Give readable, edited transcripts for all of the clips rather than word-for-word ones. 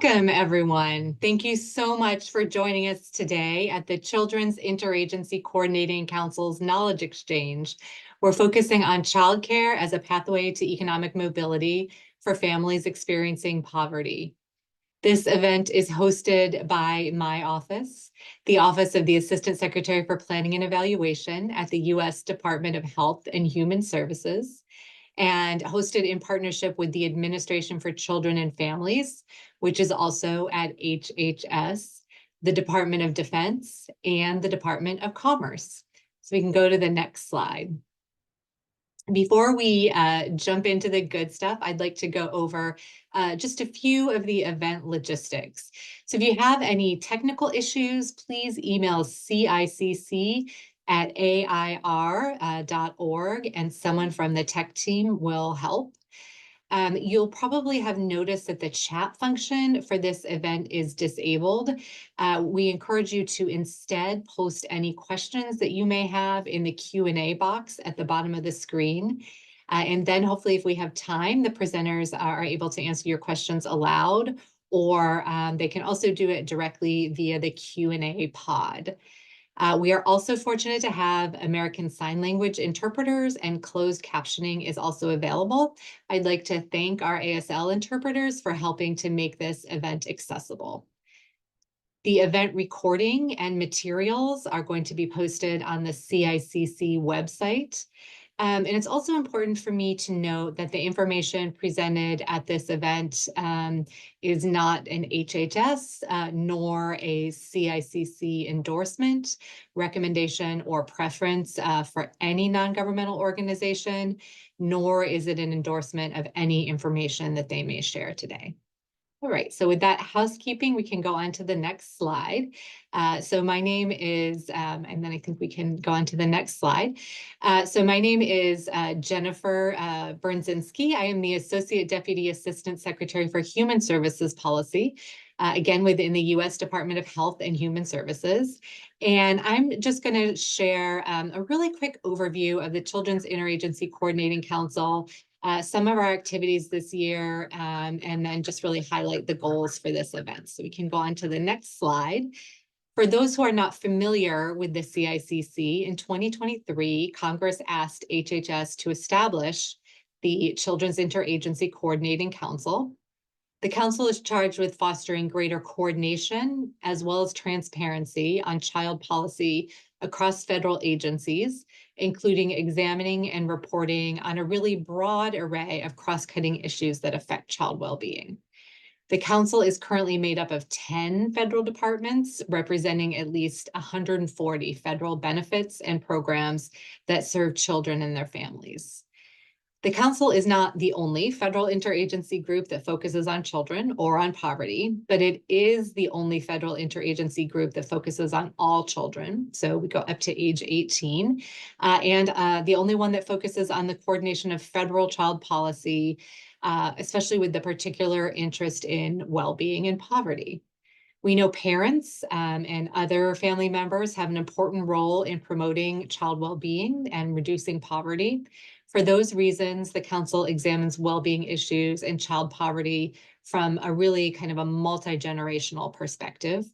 Welcome, everyone. Thank you so much for joining us today at the Children's Interagency Coordinating Council's Knowledge Exchange. We're focusing on childcare as a pathway to economic mobility for families experiencing poverty. This event is hosted by my office, the Office of the Assistant Secretary for Planning and Evaluation at the U.S. Department of Health and Human Services, and hosted in partnership with the Administration for Children and Families, which is also at HHS, the Department of Defense, and the Department of Commerce. So we can go to the next slide. Before we jump into the good stuff, I'd like to go over just a few of the event logistics. So if you have any technical issues, please email CICC@air.org and someone from the tech team will help. You'll probably have noticed that the chat function for this event is disabled. We encourage you to instead post any questions that you may have in the Q&A box at the bottom of the screen. And then hopefully if we have time, the presenters are able to answer your questions aloud, or they can also do it directly via the Q&A pod. We are also fortunate to have American Sign Language interpreters, and closed captioning is also available. I'd like to thank our ASL interpreters for helping to make this event accessible. The event recording and materials are going to be posted on the CICC website. And it's also important for me to note that the information presented at this event is not an HHS nor a CICC endorsement, recommendation, or preference for any non-governmental organization, nor is it an endorsement of any information that they may share today. All right, so with that housekeeping, we can go on to the next slide. So my name is, and then I think we can go on to the next slide. So my name is Jennifer Bernzinski. I am the Associate Deputy Assistant Secretary for Human Services Policy, again, within the U.S. Department of Health and Human Services. And I'm just going to share a really quick overview of the Children's Interagency Coordinating Council, some of our activities this year, and then just really highlight the goals for this event. So we can go on to the next slide. For those who are not familiar with the CICC, in 2023, Congress asked HHS to establish the Children's Interagency Coordinating Council. The council is charged with fostering greater coordination as well as transparency on child policy across federal agencies, including examining and reporting on a really broad array of cross-cutting issues that affect child well-being. The council is currently made up of 10 federal departments, representing at least 140 federal benefits and programs that serve children and their families. The council is not the only federal interagency group that focuses on children or on poverty, but it is the only federal interagency group that focuses on all children. So we go up to age 18, and the only one that focuses on the coordination of federal child policy, especially with the particular interest in well-being and poverty. We know parents and other family members have an important role in promoting child well-being and reducing poverty. For those reasons, the council examines well-being issues and child poverty from a really kind of a multi-generational perspective.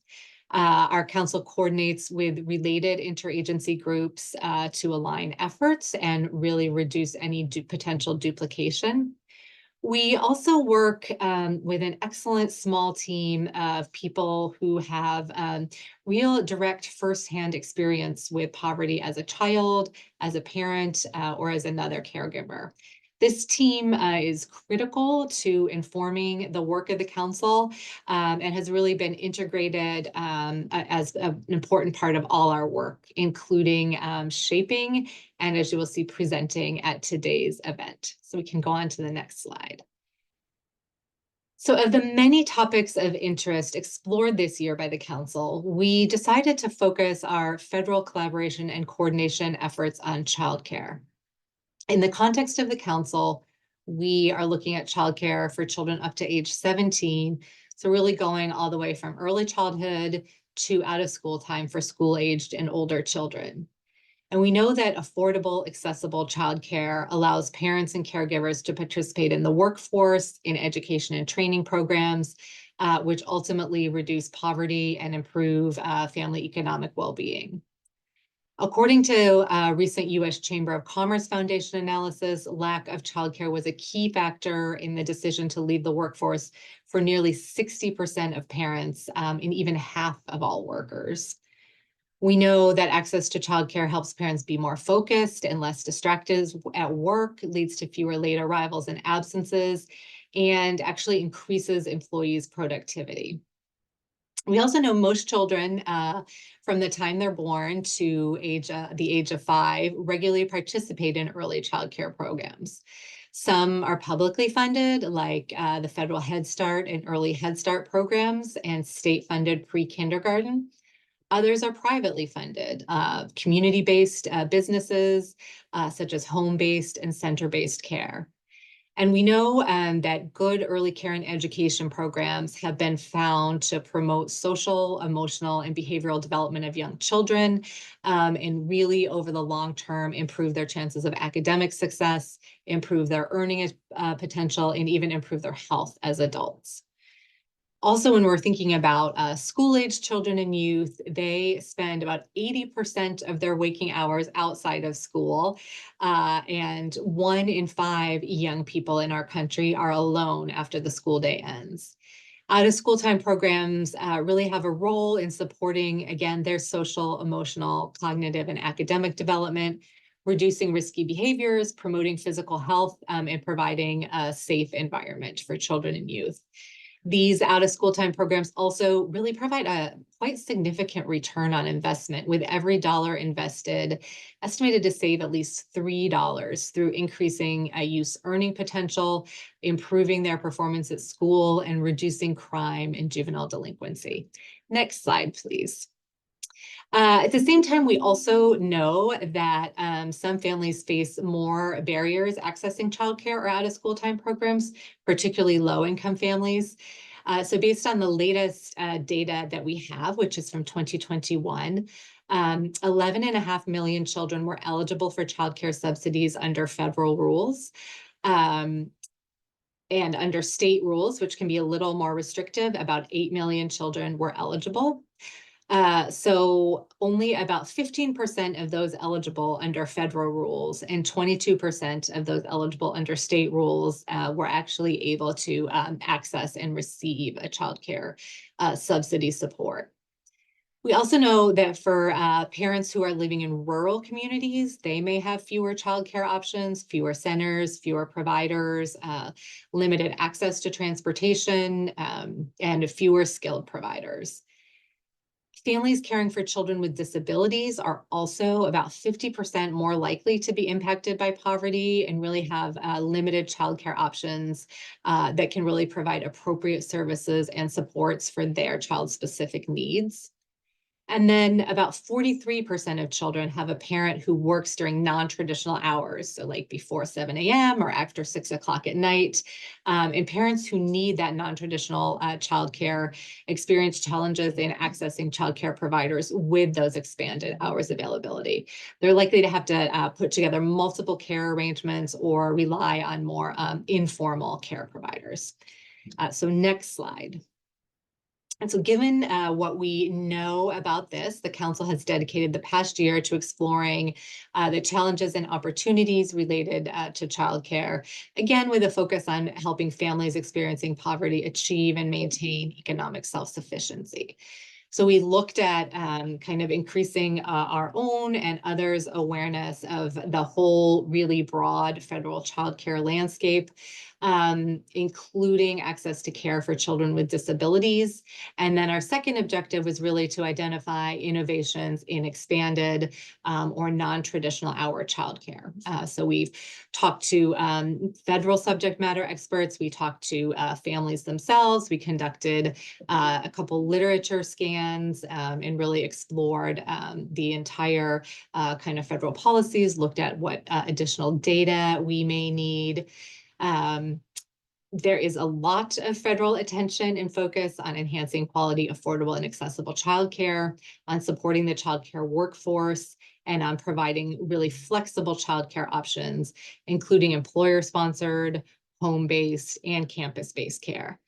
Our council coordinates with related interagency groups to align efforts and really reduce any potential duplication. We also work with an excellent small team of people who have real direct firsthand experience with poverty as a child, as a parent, or as another caregiver. This team is critical to informing the work of the council and has really been integrated as an important part of all our work, including shaping and, as you will see, presenting at today's event. So we can go on to the next slide. So of the many topics of interest explored this year by the council, we decided to focus our federal collaboration and coordination efforts on childcare. In the context of the council, we are looking at childcare for children up to age 17, so really going all the way from early childhood to out of school time for school-aged and older children. And we know that affordable, accessible childcare allows parents and caregivers to participate in the workforce, in education and training programs, which ultimately reduce poverty and improve family economic well-being. According to a recent U.S. Chamber of Commerce Foundation analysis, lack of childcare was a key factor in the decision to leave the workforce for nearly 60% of parents and even half of all workers. We know that access to childcare helps parents be more focused and less distracted at work, leads to fewer late arrivals and absences, and actually increases employees' productivity. We also know most children from the time they're born to the age of 5 regularly participate in early childcare programs. Some are publicly funded, like the federal Head Start and Early Head Start programs and state-funded pre-kindergarten. Others are privately funded, community-based businesses, such as home-based and center-based care. And we know that good early care and education programs have been found to promote social, emotional, and behavioral development of young children, and really over the long term improve their chances of academic success, improve their earning potential, and even improve their health as adults. Also, when we're thinking about school-age children and youth, they spend about 80% of their waking hours outside of school, and 1 in 5 young people in our country are alone after the school day ends. Out-of-school time programs really have a role in supporting, again, their social, emotional, cognitive, and academic development, reducing risky behaviors, promoting physical health, and providing a safe environment for children and youth. These out-of-school time programs also really provide a quite significant return on investment, with every dollar invested estimated to save at least $3 through increasing youth's earning potential, improving their performance at school, and reducing crime and juvenile delinquency. Next slide, please. At the same time, we also know that some families face more barriers accessing childcare or out-of-school time programs, particularly low-income families. So based on the latest data that we have, which is from 2021, 11.5 million children were eligible for childcare subsidies under federal rules. And under state rules, which can be a little more restrictive, about 8 million children were eligible. So only about 15% of those eligible under federal rules and 22% of those eligible under state rules were actually able to access and receive a childcare subsidy support. We also know that for parents who are living in rural communities, they may have fewer childcare options, fewer centers, fewer providers, limited access to transportation, and fewer skilled providers. Families caring for children with disabilities are also about 50% more likely to be impacted by poverty and really have limited childcare options that can really provide appropriate services and supports for their child-specific needs. And then about 43% of children have a parent who works during non-traditional hours, so like before 7 a.m. or after 6 o'clock at night. And parents who need that non-traditional childcare experience challenges in accessing childcare providers with those expanded hours availability. They're likely to have to put together multiple care arrangements or rely on more informal care providers. So next slide. And so given what we know about this, the Council has dedicated the past year to exploring the challenges and opportunities related to childcare, again, with a focus on helping families experiencing poverty achieve and maintain economic self-sufficiency. So we looked at kind of increasing our own and others' awareness of the whole really broad federal childcare landscape, including access to care for children with disabilities. And then our second objective was really to identify innovations in expanded or non-traditional hour childcare. So we've talked to federal subject matter experts. We talked to families themselves. We conducted a couple literature scans and really explored the entire kind of federal policies, looked at what additional data we may need. There is a lot of federal attention and focus on enhancing quality, affordable, and accessible childcare, on supporting the childcare workforce, and on providing really flexible childcare options, including employer-sponsored, home-based, and campus-based care.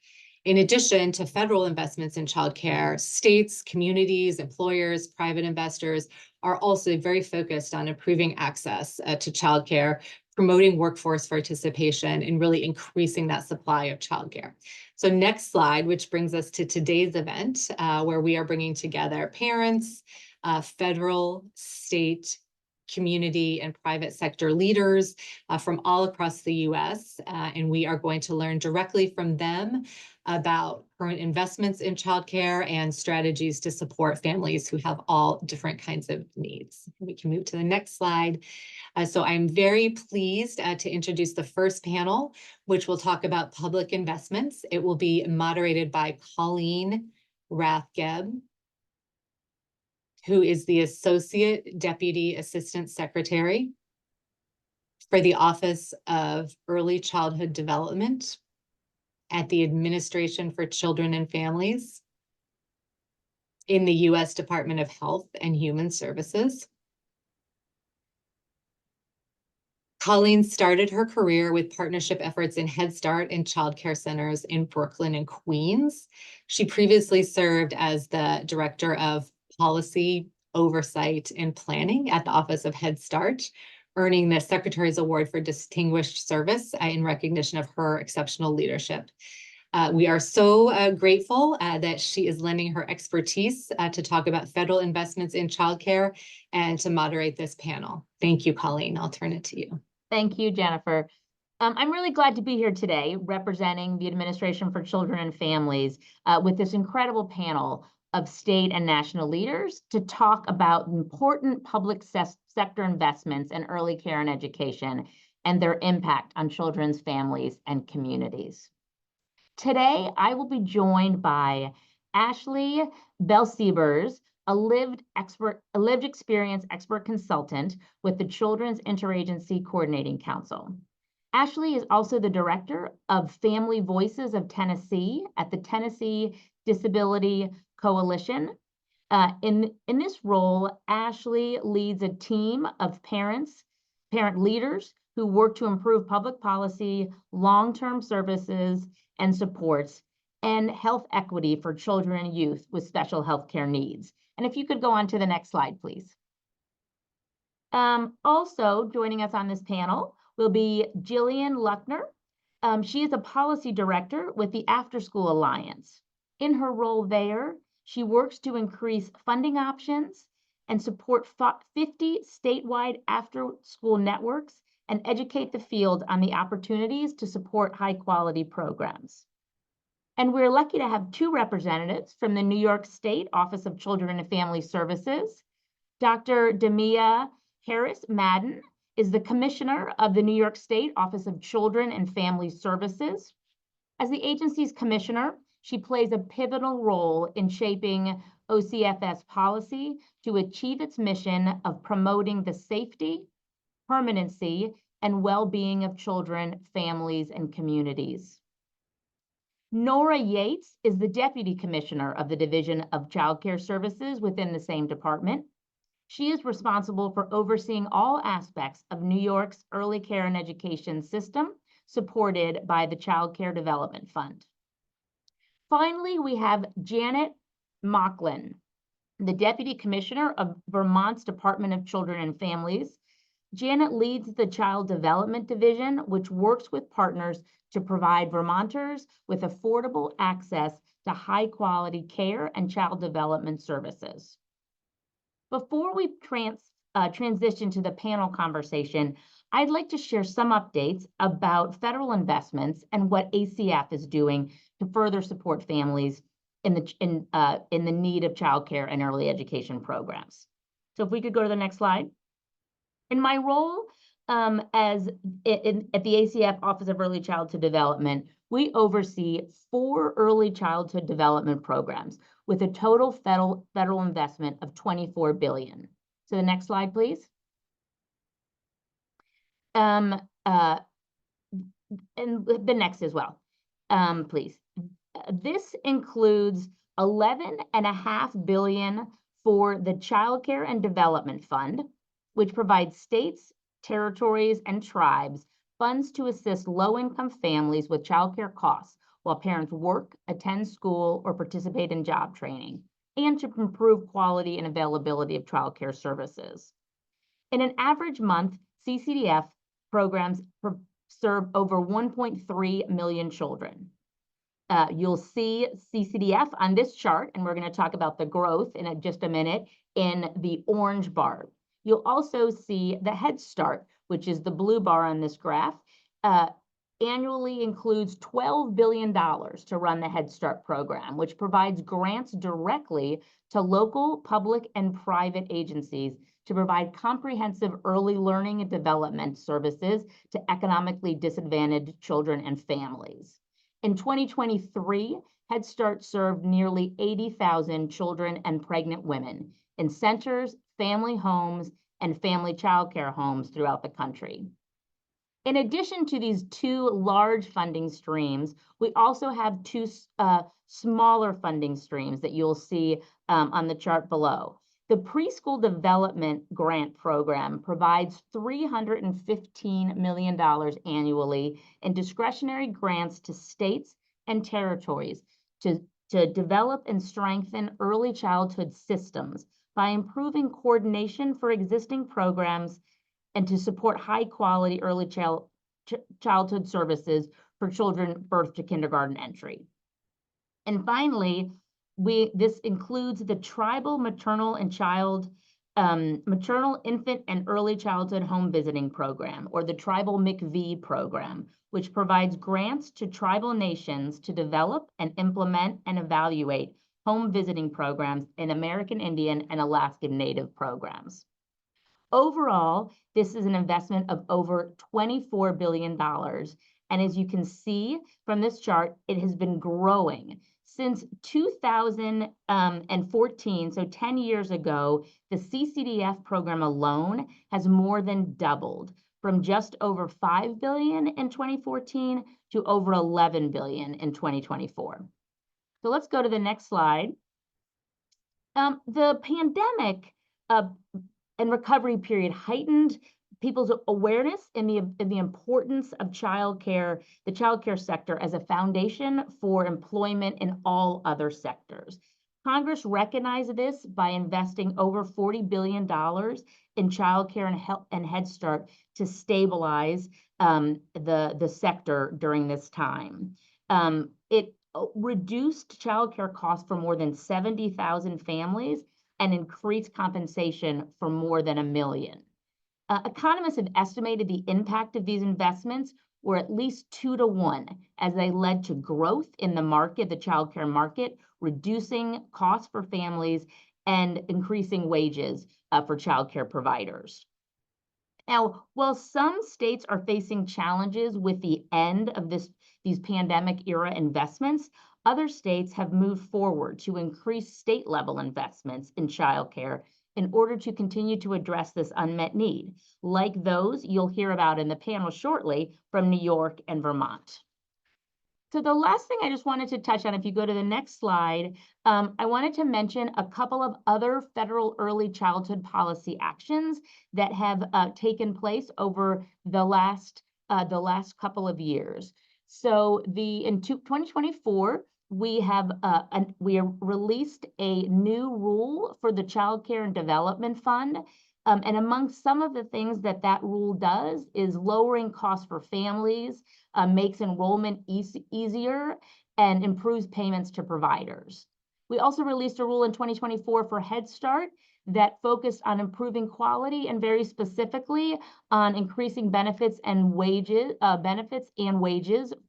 In addition to federal investments in childcare, states, communities, employers, private investors are also very focused on improving access to childcare, promoting workforce participation, and really increasing that supply of childcare. So next slide, which brings us to today's event, where we are bringing together parents, federal, state, community, and private sector leaders from all across the US. And we are going to learn directly from them about current investments in childcare and strategies to support families who have all different kinds of needs. We can move to the next slide. So I'm very pleased to introduce the first panel, which will talk about public investments. It will be moderated by Colleen Rathgeb, who is the Associate Deputy Assistant Secretary for the Office of Early Childhood Development at the Administration for Children and Families in the U.S. Department of Health and Human Services. Colleen started her career with partnership efforts in Head Start and child care centers in Brooklyn and Queens. She previously served as the Director of Policy, Oversight, and Planning at the Office of Head Start, earning the Secretary's Award for Distinguished Service in recognition of her exceptional leadership. We are so grateful that she is lending her expertise to talk about federal investments in childcare and to moderate this panel. Thank you, Colleen. I'll turn it to you. Thank you, Jennifer. I'm really glad to be here today representing the Administration for Children and Families with this incredible panel of state and national leaders to talk about important public sector investments in early care and education and their impact on children's families and communities. Today, I will be joined by Ashley Belsiebers, a lived experience expert consultant with the Children's Interagency Coordinating Council. Ashley is also the director of Family Voices of Tennessee at the Tennessee Disability Coalition. In this role, Ashley leads a team of parent leaders who work to improve public policy, long-term services and supports, and health equity for children and youth with special health care needs. And if you could go on to the next slide, please. Also joining us on this panel will be Jillian Luckner. She is a policy director with the After School Alliance. In her role there, she works to increase funding options and support 50 statewide after-school networks and educate the field on the opportunities to support high-quality programs. And we're lucky to have two representatives from the New York State Office of Children and Family Services. Dr. Demia Harris-Madden is the Commissioner of the New York State Office of Children and Family Services. As the agency's commissioner, she plays a pivotal role in shaping OCFS policy to achieve its mission of promoting the safety, permanency, and well-being of children, families, and communities. Nora Yates is the Deputy Commissioner of the Division of Child Care Services within the same department. She is responsible for overseeing all aspects of New York's early care and education system, supported by the Child Care Development Fund. Finally, we have Janet Mocklin, the Deputy Commissioner of Vermont's Department of Children and Families. Janet leads the Child Development Division, which works with partners to provide Vermonters with affordable access to high-quality care and child development services. Before we transition to the panel conversation, I'd like to share some updates about federal investments and what ACF is doing to further support families in the need of childcare and early education programs. So if we could go to the next slide. In my role at the ACF Office of Early Childhood Development, we oversee 4 early childhood development programs with a total federal investment of $24 billion. So the next slide, please. And the next as well, please. This includes $11.5 billion for the Child Care and Development Fund, which provides states, territories, and tribes funds to assist low-income families with childcare costs while parents work, attend school, or participate in job training, and to improve quality and availability of childcare services. In an average month, CCDF programs serve over 1.3 million children. You'll see CCDF on this chart, and we're going to talk about the growth in just a minute in the orange bar. You'll also see the Head Start, which is the blue bar on this graph, annually includes $12 billion to run the Head Start program, which provides grants directly to local, public, and private agencies to provide comprehensive early learning and development services to economically disadvantaged children and families. In 2023, Head Start served nearly 80,000 children and pregnant women in centers, family homes, and family childcare homes throughout the country. In addition to these two large funding streams, we also have two smaller funding streams that you'll see on the chart below. The Preschool Development Grant Program provides $315 million annually in discretionary grants to states and territories to develop and strengthen early childhood systems by improving coordination for existing programs and to support high-quality early childhood services for children birth to kindergarten entry. And finally, this includes the Tribal Maternal, Infant, and Early Childhood Home Visiting Program, or the Tribal MICV program, which provides grants to tribal nations to develop and implement and evaluate home visiting programs in American Indian and Alaskan Native programs. Overall, this is an investment of over $24 billion. And as you can see from this chart, it has been growing. Since 2014, so 10 years ago, the CCDF program alone has more than doubled from just over $5 billion in 2014 to over $11 billion in 2024. So let's go to the next slide. The pandemic and recovery period heightened people's awareness in the importance of childcare, the childcare sector as a foundation for employment in all other sectors. Congress recognized this by investing over $40 billion in childcare and Head Start to stabilize the sector during this time. It reduced childcare costs for more than 70,000 families and increased compensation for more than 1 million. Economists have estimated the impact of these investments were at least 2 to 1 as they led to growth in the market, the childcare market, reducing costs for families and increasing wages for childcare providers. Now, while some states are facing challenges with the end of these pandemic era investments, other states have moved forward to increase state-level investments in childcare in order to continue to address this unmet need, like those you'll hear about in the panel shortly from New York and Vermont. So the last thing I just wanted to touch on, if you go to the next slide, I wanted to mention a couple of other federal early childhood policy actions that have taken place over the last couple of years. So in 2024, we released a new rule for the Child Care and Development Fund. And among some of the things that rule does is lowering costs for families, makes enrollment easier, and improves payments to providers. We also released a rule in 2024 for Head Start that focused on improving quality and very specifically on increasing benefits and wages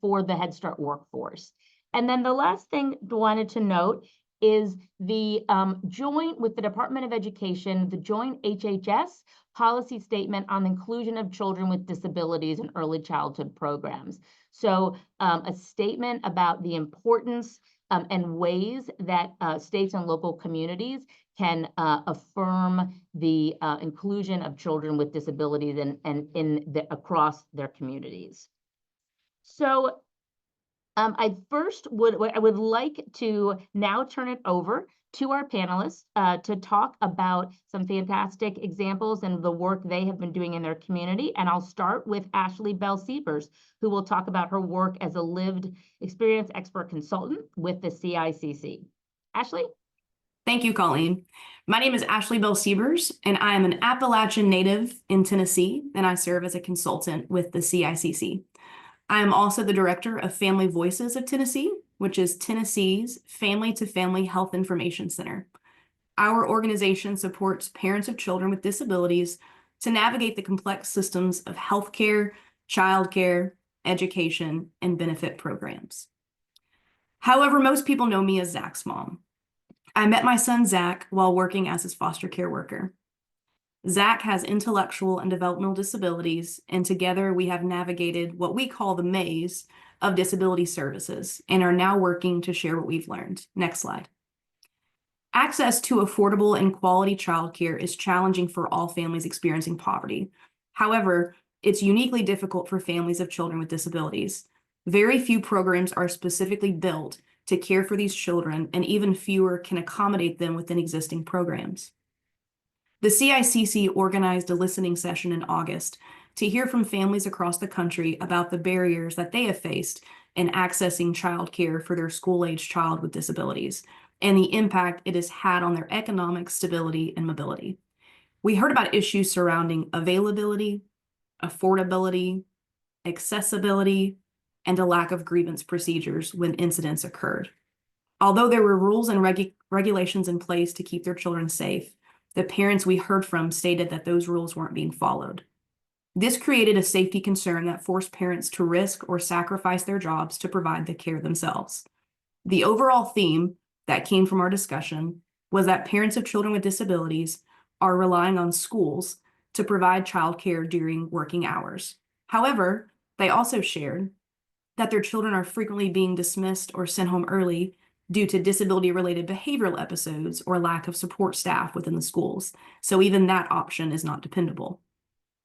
for the Head Start workforce. And then the last thing I wanted to note is the joint with the Department of Education, the joint HHS policy statement on inclusion of children with disabilities in early childhood programs. So a statement about the importance and ways that states and local communities can affirm the inclusion of children with disabilities and across their communities. So I would like to now turn it over to our panelists to talk about some fantastic examples and the work they have been doing in their community. And I'll start with Ashley Bell-Siebers, who will talk about her work as a lived experience expert consultant with the CICC. Ashley? Thank you, Colleen. My name is Ashley Bell-Siebers, and I am an Appalachian native in Tennessee, and I serve as a consultant with the CICC. I am also the director of Family Voices of Tennessee, which is Tennessee's family-to-family health information center. Our organization supports parents of children with disabilities to navigate the complex systems of healthcare, childcare, education, and benefit programs. However, most people know me as Zach's mom. I met my son Zach while working as his foster care worker. Zach has intellectual and developmental disabilities, and together we have navigated what we call the maze of disability services and are now working to share what we've learned. Next slide. Access to affordable and quality childcare is challenging for all families experiencing poverty. However, it's uniquely difficult for families of children with disabilities. Very few programs are specifically built to care for these children, and even fewer can accommodate them within existing programs. The CICC organized a listening session in August to hear from families across the country about the barriers that they have faced in accessing childcare for their school-age child with disabilities and the impact it has had on their economic stability and mobility. We heard about issues surrounding availability, affordability, accessibility, and a lack of grievance procedures when incidents occurred. Although there were rules and regulations in place to keep their children safe, the parents we heard from stated that those rules weren't being followed. This created a safety concern that forced parents to risk or sacrifice their jobs to provide the care themselves. The overall theme that came from our discussion was that parents of children with disabilities are relying on schools to provide childcare during working hours. However, they also shared that their children are frequently being dismissed or sent home early due to disability-related behavioral episodes or lack of support staff within the schools. So even that option is not dependable.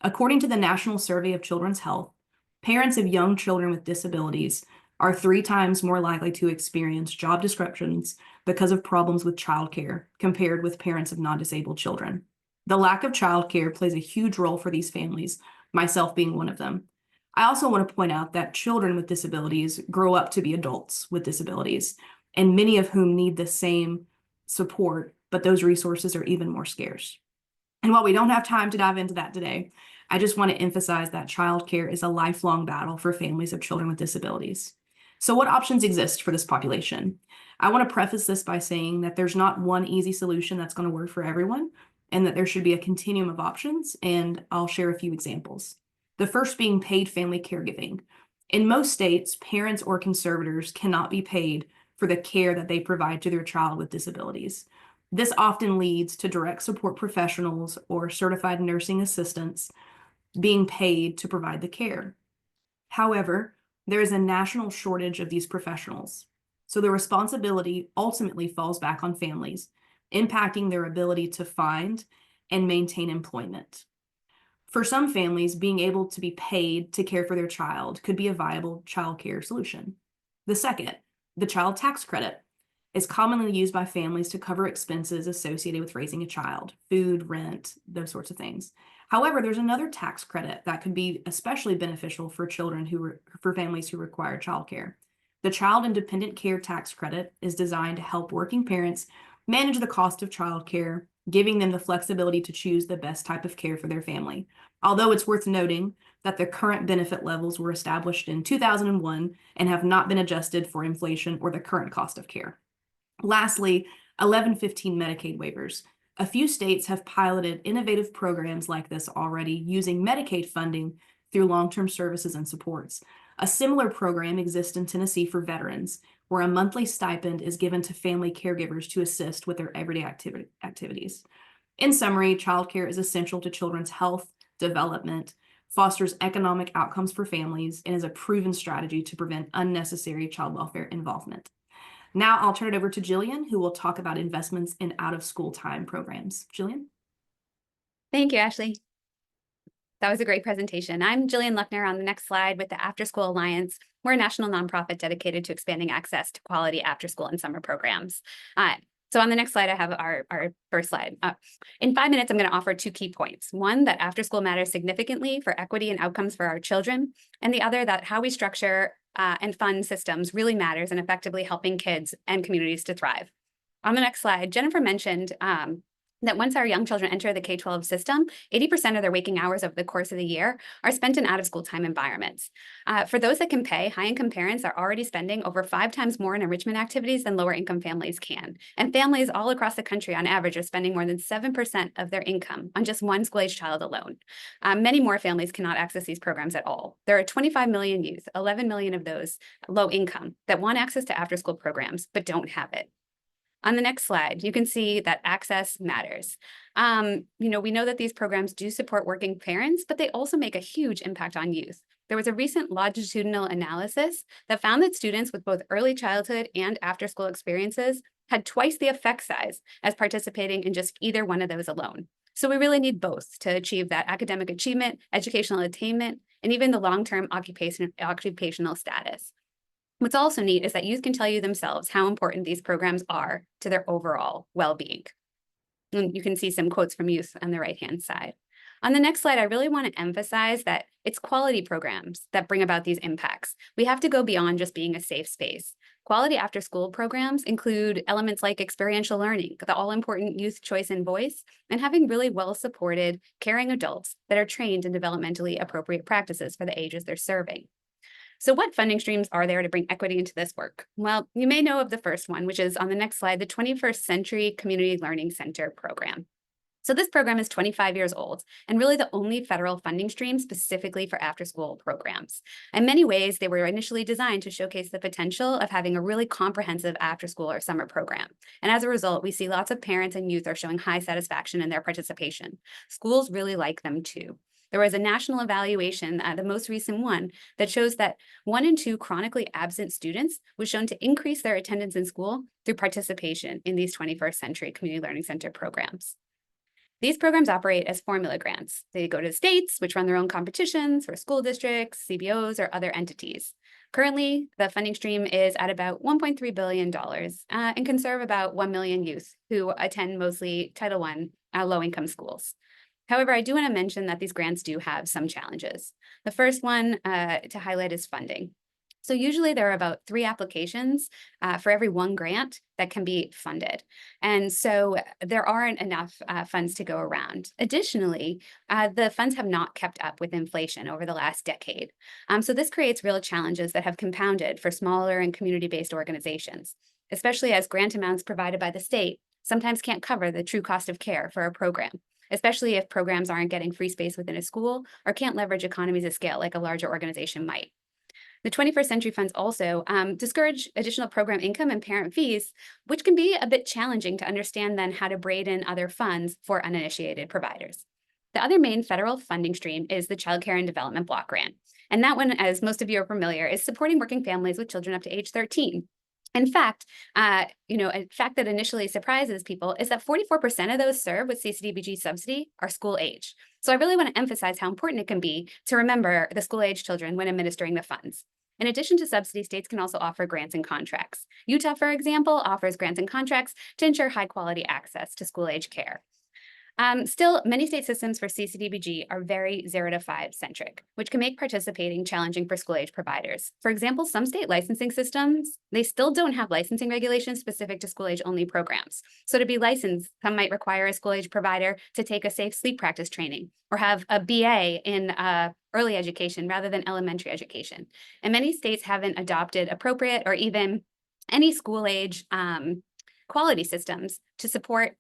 According to the National Survey of Children's Health, parents of young children with disabilities are 3 times more likely to experience job disruptions because of problems with childcare compared with parents of non-disabled children. The lack of childcare plays a huge role for these families, myself being one of them. I also want to point out that children with disabilities grow up to be adults with disabilities, and many of whom need the same support, but those resources are even more scarce. And while we don't have time to dive into that today, I just want to emphasize that childcare is a lifelong battle for families of children with disabilities. So what options exist for this population? I want to preface this by saying that there's not one easy solution that's going to work for everyone, and that there should be a continuum of options, and I'll share a few examples. The first being paid family caregiving. In most states, parents or conservators cannot be paid for the care that they provide to their child with disabilities. This often leads to direct support professionals or certified nursing assistants being paid to provide the care. However, there is a national shortage of these professionals, so the responsibility ultimately falls back on families, impacting their ability to find and maintain employment. For some families, being able to be paid to care for their child could be a viable child care solution. The second, the child tax credit, is commonly used by families to cover expenses associated with raising a child, food, rent, those sorts of things. However, there's another tax credit that could be especially beneficial for for families who require childcare. The Child Independent Care Tax Credit is designed to help working parents manage the cost of childcare, giving them the flexibility to choose the best type of care for their family. Although it's worth noting that the current benefit levels were established in 2001 and have not been adjusted for inflation or the current cost of care. Lastly, 1115 Medicaid waivers. A few states have piloted innovative programs like this already using Medicaid funding through long-term services and supports. A similar program exists in Tennessee for veterans, where a monthly stipend is given to family caregivers to assist with their everyday activities. In summary, childcare is essential to children's health, development, fosters economic outcomes for families, and is a proven strategy to prevent unnecessary child welfare involvement. Now I'll turn it over to Jillian, who will talk about investments in out-of-school time programs. Jillian? Thank you, Ashley. that was a great presentation. I'm Jillian Luckner on the next slide with the After School Alliance. We're a national nonprofit dedicated to expanding access to quality after school and summer programs. So on the next slide, I have our first slide. In 5 minutes, I'm going to offer 2 key points. One, that after school matters significantly for equity and outcomes for our children. And the other, that how we structure and fund systems really matters in effectively helping kids and communities to thrive. On the next slide, Jennifer mentioned that once our young children enter the K-12 system, 80% of their waking hours over the course of the year are spent in out-of-school time environments. For those that can pay, high-income parents are already spending over 5 times more in enrichment activities than lower-income families can. And families all across the country, on average, are spending more than 7% of their income on just one school-age child alone. Many more families cannot access these programs at all. There are 25 million youth, 11 million of those low-income, that want access to after-school programs but don't have it. On the next slide, you can see that access matters. We know that these programs do support working parents, but they also make a huge impact on youth. There was a recent longitudinal analysis that found that students with both early childhood and after-school experiences had twice the effect size as participating in just either one of those alone. So we really need both to achieve that academic achievement, educational attainment, and even the long-term occupational status. What's also neat is that youth can tell you themselves how important these programs are to their overall well-being. And you can see some quotes from youth on the right-hand side. On the next slide, I really want to emphasize that it's quality programs that bring about these impacts. We have to go beyond just being a safe space. Quality after-school programs include elements like experiential learning, the all-important youth choice and voice, and having really well-supported, caring adults that are trained in developmentally appropriate practices for the ages they're serving. So what funding streams are there to bring equity into this work? Well, you may know of the first one, which is on the next slide, the 21st Century Community Learning Center program. So this program is 25 years old and really the only federal funding stream specifically for after-school programs. In many ways, they were initially designed to showcase the potential of having a really comprehensive after-school or summer program. And as a result, we see lots of parents and youth are showing high satisfaction in their participation. Schools really like them too. There was a national evaluation, the most recent one, that shows that 1 in 2 chronically absent students was shown to increase their attendance in school through participation in these 21st Century Community Learning Center programs. These programs operate as formula grants. They go to states, which run their own competitions for school districts, CBOs, or other entities. Currently, the funding stream is at about $1.3 billion and can serve about 1 million youth who attend mostly Title I low-income schools. However, I do want to mention that these grants do have some challenges. The first one to highlight is funding. So usually there are about 3 applications for every 1 grant that can be funded. And so there aren't enough funds to go around. Additionally, the funds have not kept up with inflation over the last decade. So this creates real challenges that have compounded for smaller and community-based organizations, especially as grant amounts provided by the state sometimes can't cover the true cost of care for a program, especially if programs aren't getting free space within a school or can't leverage economies of scale like a larger organization might. The 21st Century funds also discourage additional program income and parent fees, which can be a bit challenging to understand then how to braid in other funds for uninitiated providers. The other main federal funding stream is the Child Care and Development Block Grant. And that one, as most of you are familiar, is supporting working families with children up to age 13. In fact, a fact that initially surprises people is that 44% of those served with CCDBG subsidy are school age. So I really want to emphasize how important it can be to remember the school age children when administering the funds. In addition to subsidy, states can also offer grants and contracts. Utah, for example, offers grants and contracts to ensure high quality access to school age care. Still, many state systems for CCDBG are very 0 to 5 centric, which can make participating challenging for school age providers. For example, some state licensing systems, they still don't have licensing regulations specific to school age only programs. So to be licensed, some might require a school age provider to take a safe sleep practice training or have a BA in early education rather than elementary education. And many states haven't adopted appropriate or even any school age quality systems to support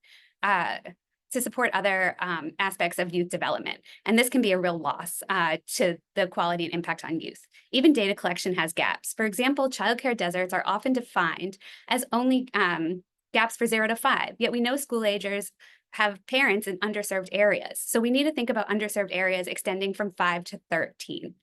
other aspects of youth development. And this can be a real loss to the quality and impact on youth. Even data collection has gaps. For example, childcare deserts are often defined as only gaps for 0 to 5, yet we know school agers have parents in underserved areas. So we need to think about underserved areas extending from 5 to 13.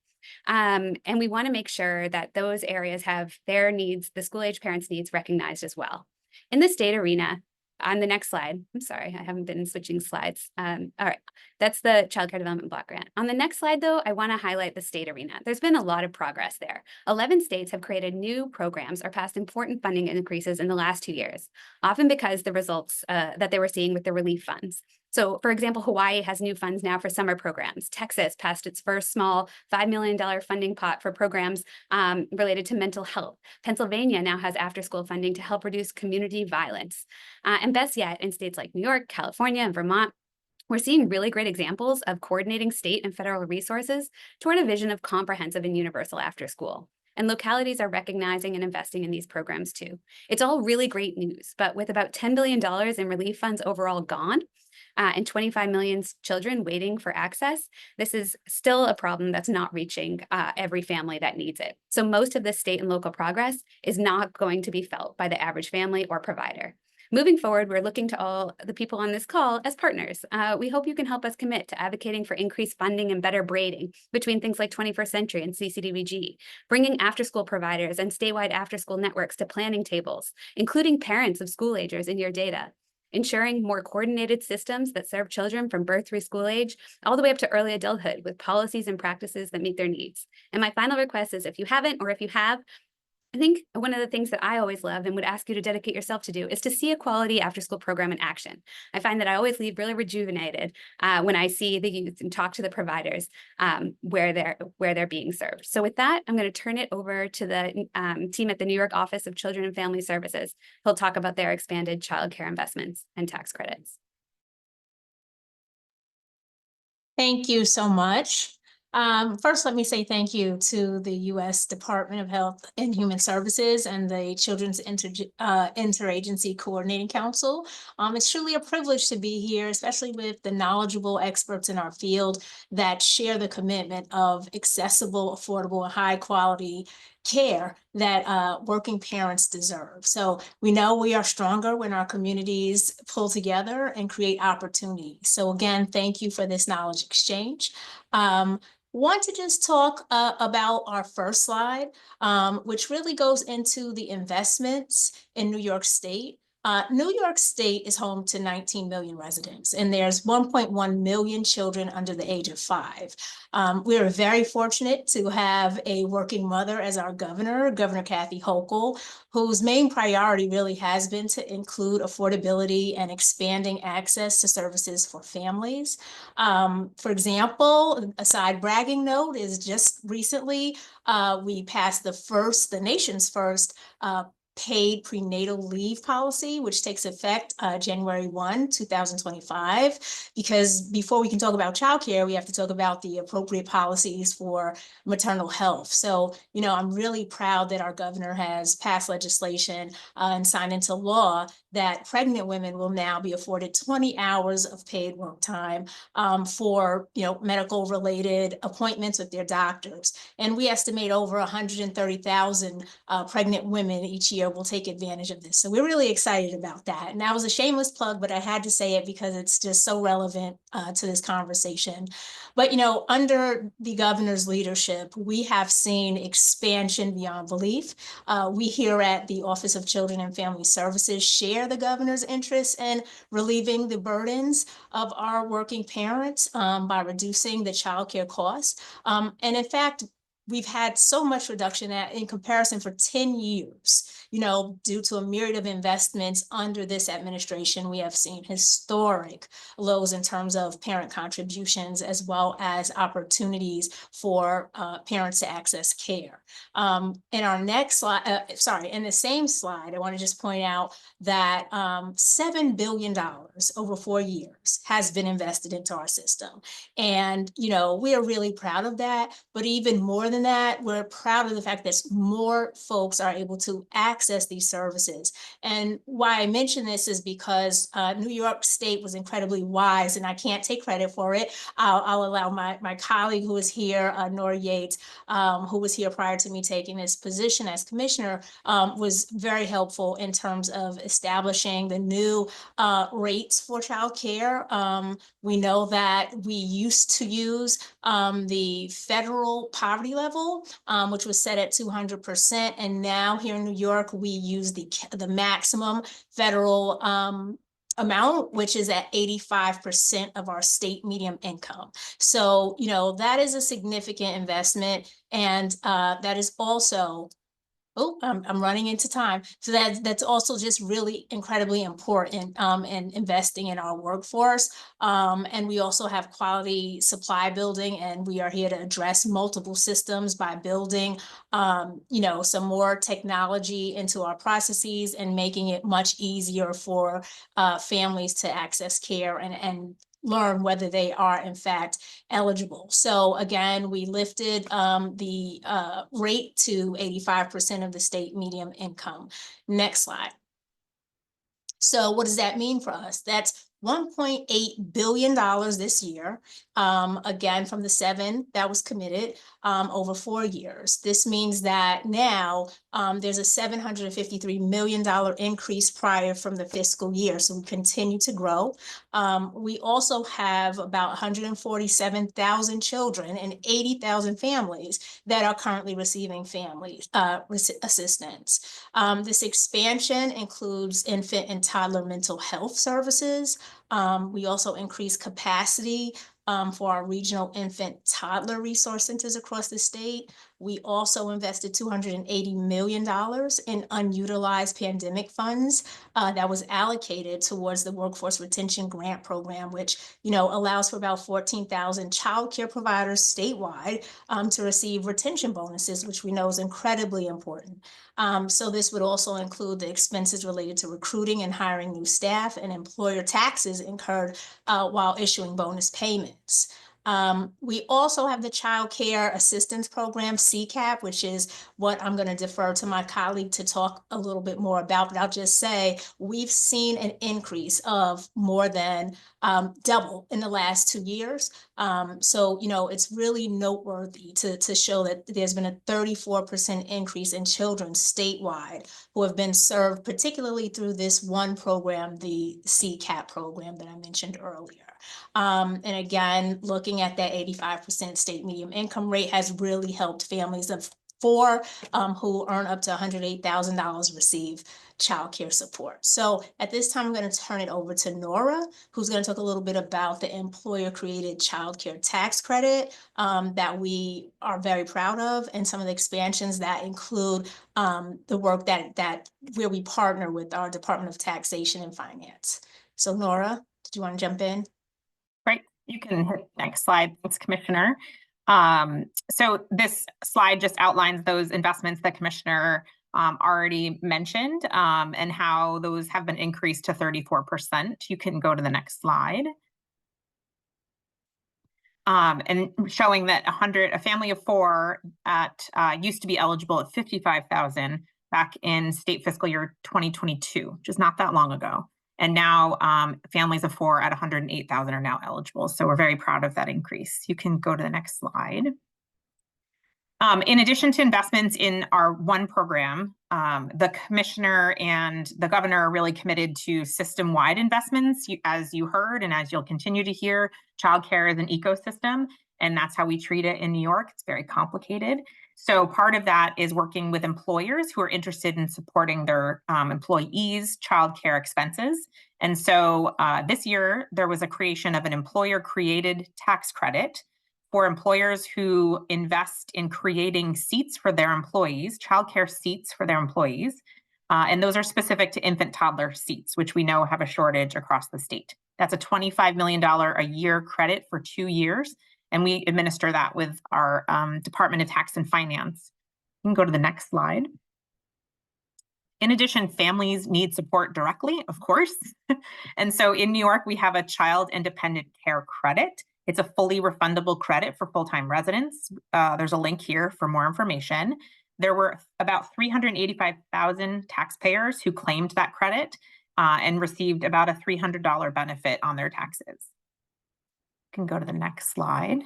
And we want to make sure that those areas have their needs, the school age parents' needs recognized as well. In the state arena, On the next slide, I'm sorry, I haven't been switching slides. All right, that's the Child Care Development Block Grant. On the next slide, though, I want to highlight the state arena. There's been a lot of progress there. 11 states have created new programs or passed important funding increases in the last 2 years, often because the results that they were seeing with the relief funds. So, for example, Hawaii has new funds now for summer programs. Texas passed its first small $5 million funding pot for programs related to mental health. Pennsylvania now has after-school funding to help reduce community violence. And best yet, in states like New York, California, and Vermont, we're seeing really great examples of coordinating state and federal resources toward a vision of comprehensive and universal after-school. And localities are recognizing and investing in these programs too. It's all really great news, but with about $10 billion in relief funds overall gone, and 25 million children waiting for access, this is still a problem that's not reaching every family that needs it. So most of the state and local progress is not going to be felt by the average family or provider. Moving forward, we're looking to all the people on this call as partners. We hope you can help us commit to advocating for increased funding and better braiding between things like 21st Century and CCDBG, bringing after-school providers and statewide after-school networks to planning tables, including parents of school agers in your data, ensuring more coordinated systems that serve children from birth through school age, all the way up to early adulthood with policies and practices that meet their needs. And my final request is if you haven't, or if you have, I think one of the things that I always love and would ask you to dedicate yourself to do is to see a quality after-school program in action. I find that I always leave really rejuvenated when I see the youth and talk to the providers where they're being served. So with that, I'm going to turn it over to the team at the New York Office of Children and Family Services. Who'll talk about their expanded child care investments and tax credits. Thank you so much. First, let me say thank you to the U.S. Department of Health and Human Services and the Children's Interagency Coordinating Council. It's truly a privilege to be here, especially with the knowledgeable experts in our field that share the commitment of accessible, affordable, and high quality care that working parents deserve. So we know we are stronger when our communities pull together and create opportunities. So again, thank you for this knowledge exchange. Want to just talk about our first slide, which really goes into the investments in New York State. New York State is home to 19 million residents, and there's 1.1 million children under the age of 5. We are very fortunate to have a working mother as our governor, Governor Kathy Hochul, whose main priority really has been to include affordability and expanding access to services for families. For example, a side bragging note is just recently we passed the nation's first paid prenatal leave policy, which takes effect January 1, 2025, because before we can talk about childcare, we have to talk about the appropriate policies for maternal health. So, you know, I'm really proud that our governor has passed legislation and signed into law that pregnant women will now be afforded 20 hours of paid work time for, you know, medical related appointments with their doctors. And we estimate over 130,000 pregnant women each year will take advantage of this. So we're really excited about that. And that was a shameless plug, but I had to say it because it's just so relevant to this conversation. But, you know, under the governor's leadership, we have seen expansion beyond belief. We here at the Office of Children and Family Services share the governor's interest in relieving the burdens of our working parents by reducing the childcare costs. And in fact, we've had so much reduction in comparison for 10 years. You know, due to a myriad of investments under this administration, we have seen historic lows in terms of parent contributions, as well as opportunities for parents to access care. In our next slide, in the same slide, I want to just point out that $7 billion over 4 years has been invested into our system. And, you know, we are really proud of that, but even more than that, we're proud of the fact that more folks are able to access these services. And why I mention this is because New York State was incredibly wise, and I can't take credit for it. I'll allow my colleague who is here, Nora Yates, who was here prior to me taking this position as commissioner, was very helpful in terms of establishing the new rates for childcare. We know that we used to use the federal poverty level, which was set at 200%. And now here in New York, we use the maximum federal amount, which is at 85% of our state median income. So, you know, that is a significant investment. And that is also, oh, I'm running into time. So that's also just really incredibly important in investing in our workforce. And we also have quality supply building, and we are here to address multiple systems by building, you know, some more technology into our processes and making it much easier for families to access care and learn whether they are in fact eligible. So again, we lifted the rate to 85% of the state median income. Next slide. So what does that mean for us? That's $1.8 billion this year, again, from the 7 that was committed over 4 years. This means that now there's a $753 million increase prior from the fiscal year. So we continue to grow. We also have about 147,000 children and 80,000 families that are currently receiving family assistance. This expansion includes infant and toddler mental health services. We also increase capacity for our regional infant toddler resource centers across the state. We also invested $280 million in unutilized pandemic funds that was allocated towards the Workforce Retention Grant Program, which, you know, allows for about 14,000 childcare providers statewide to receive retention bonuses, which we know is incredibly important. So this would also include the expenses related to recruiting and hiring new staff and employer taxes incurred while issuing bonus payments. We also have the Child Care Assistance Program, CCAP, which is what I'm going to defer to my colleague to talk a little bit more about. But I'll just say we've seen an increase of more than double in the last 2 years. So, you know, it's really noteworthy to show that there's been a 34% increase in children statewide who have been served, particularly through this one program, the CCAP program that I mentioned earlier. And again, looking at that 85% state median income rate has really helped families of 4 who earn up to $108,000 receive childcare support. So at this time, I'm going to turn it over to Nora, who's going to talk a little bit about the employer-created childcare tax credit that we are very proud of, and some of the expansions that include the work that where we partner with our Department of Taxation and Finance. So Nora, did you want to jump in? Great. You can hit next slide. Thanks, Commissioner. So this slide just outlines those investments that Commissioner already mentioned and how those have been increased to 34%. You can go to the next slide. And showing that a family of 4 used to be eligible at $55,000 back in state fiscal year 2022, which is not that long ago. And now families of 4 at $108,000 are now eligible. So we're very proud of that increase. You can go to the next slide. In addition to investments in our one program, the Commissioner and the Governor are really committed to system-wide investments. As you heard, and as you'll continue to hear, childcare is an ecosystem, and that's how we treat it in New York. It's very complicated. So part of that is working with employers who are interested in supporting their employees' childcare expenses. And so this year, there was a creation of an employer-created tax credit for employers who invest in creating seats for their employees, childcare seats for their employees. And those are specific to infant toddler seats, which we know have a shortage across the state. That's a $25 million a year credit for 2 years. And we administer that with our Department of Tax and Finance. You can go to the next slide. In addition, families need support directly, of course. And so in New York, we have a child independent care credit. It's a fully refundable credit for full-time residents. There's a link here for more information. There were about 385,000 taxpayers who claimed that credit and received about a $300 benefit on their taxes. You can go to the next slide.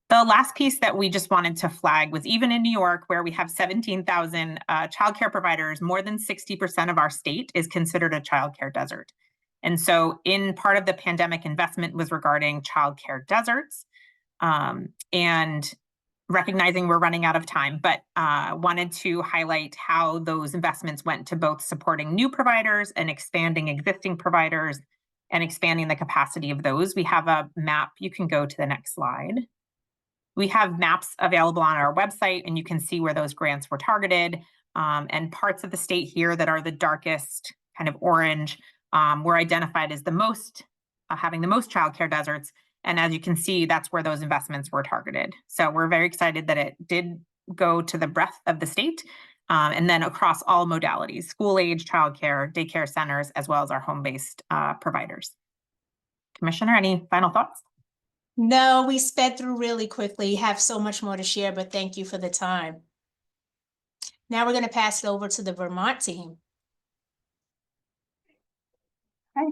The last piece that we just wanted to flag was even in New York, where we have 17,000 childcare providers, more than 60% of our state is considered a childcare desert. And so in part of the pandemic investment was regarding childcare deserts. And recognizing we're running out of time, but wanted to highlight how those investments went to both supporting new providers and expanding existing providers and expanding the capacity of those. We have a map. You can go to the next slide. We have maps available on our website, and you can see where those grants were targeted. And parts of the state here that are the darkest kind of orange were identified as the most, having the most childcare deserts. And as you can see, that's where those investments were targeted. So we're very excited that it did go to the breadth of the state, and then across all modalities, school age, childcare, daycare centers, as well as our home-based providers. Commissioner, any final thoughts? No, we sped through really quickly, have so much more to share, but thank you for the time. Now we're going to pass it over to the Vermont team. Hi.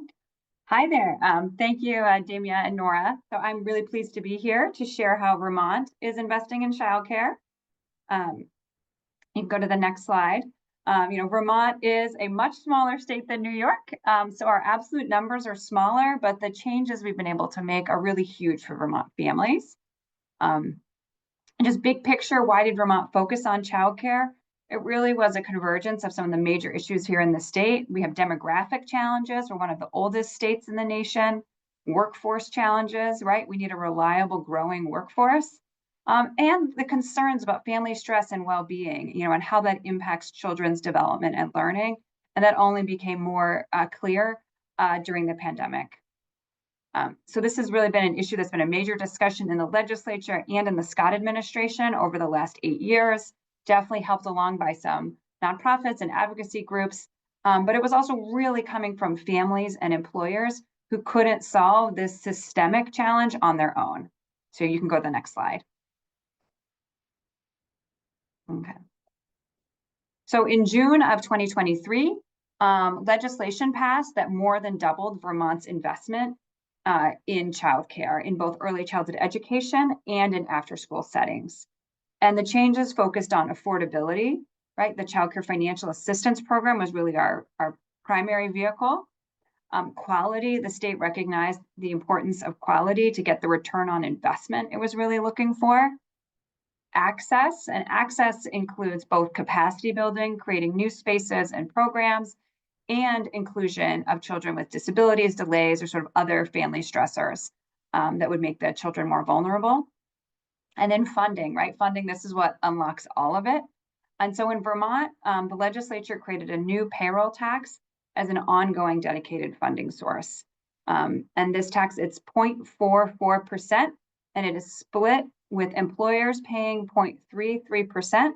Hi there. Thank you, Damia and Nora. So I'm really pleased to be here to share how Vermont is investing in childcare. You can go to the next slide. Vermont is a much smaller state than New York, so our absolute numbers are smaller, but the changes we've been able to make are really huge for Vermont families. And just big picture, why did Vermont focus on childcare? It really was a convergence of some of the major issues here in the state. We have demographic challenges. We're one of the oldest states in the nation. Workforce challenges, right? We need a reliable, growing workforce. And the concerns about family stress and well-being, and how that impacts children's development and learning. And that only became more clear during the pandemic. So this has really been an issue that's been a major discussion in the legislature and in the Scott administration over the last 8 years. Definitely helped along by some nonprofits and advocacy groups. But it was also really coming from families and employers who couldn't solve this systemic challenge on their own. So you can go to the next slide. Okay. So in June of 2023, legislation passed that more than doubled Vermont's investment in childcare, in both early childhood education and in after-school settings. And the changes focused on affordability, right? The Child Care Financial Assistance Program was really our primary vehicle. Quality, the state recognized the importance of quality to get the return on investment it was really looking for. Access, and access includes both capacity building, creating new spaces and programs, and inclusion of children with disabilities, delays, or sort of other family stressors that would make the children more vulnerable. And then funding, right? Funding, this is what unlocks all of it. And so in Vermont, the legislature created a new payroll tax as an ongoing dedicated funding source. And this tax, it's 0.44%, and it is split with employers paying 0.33%.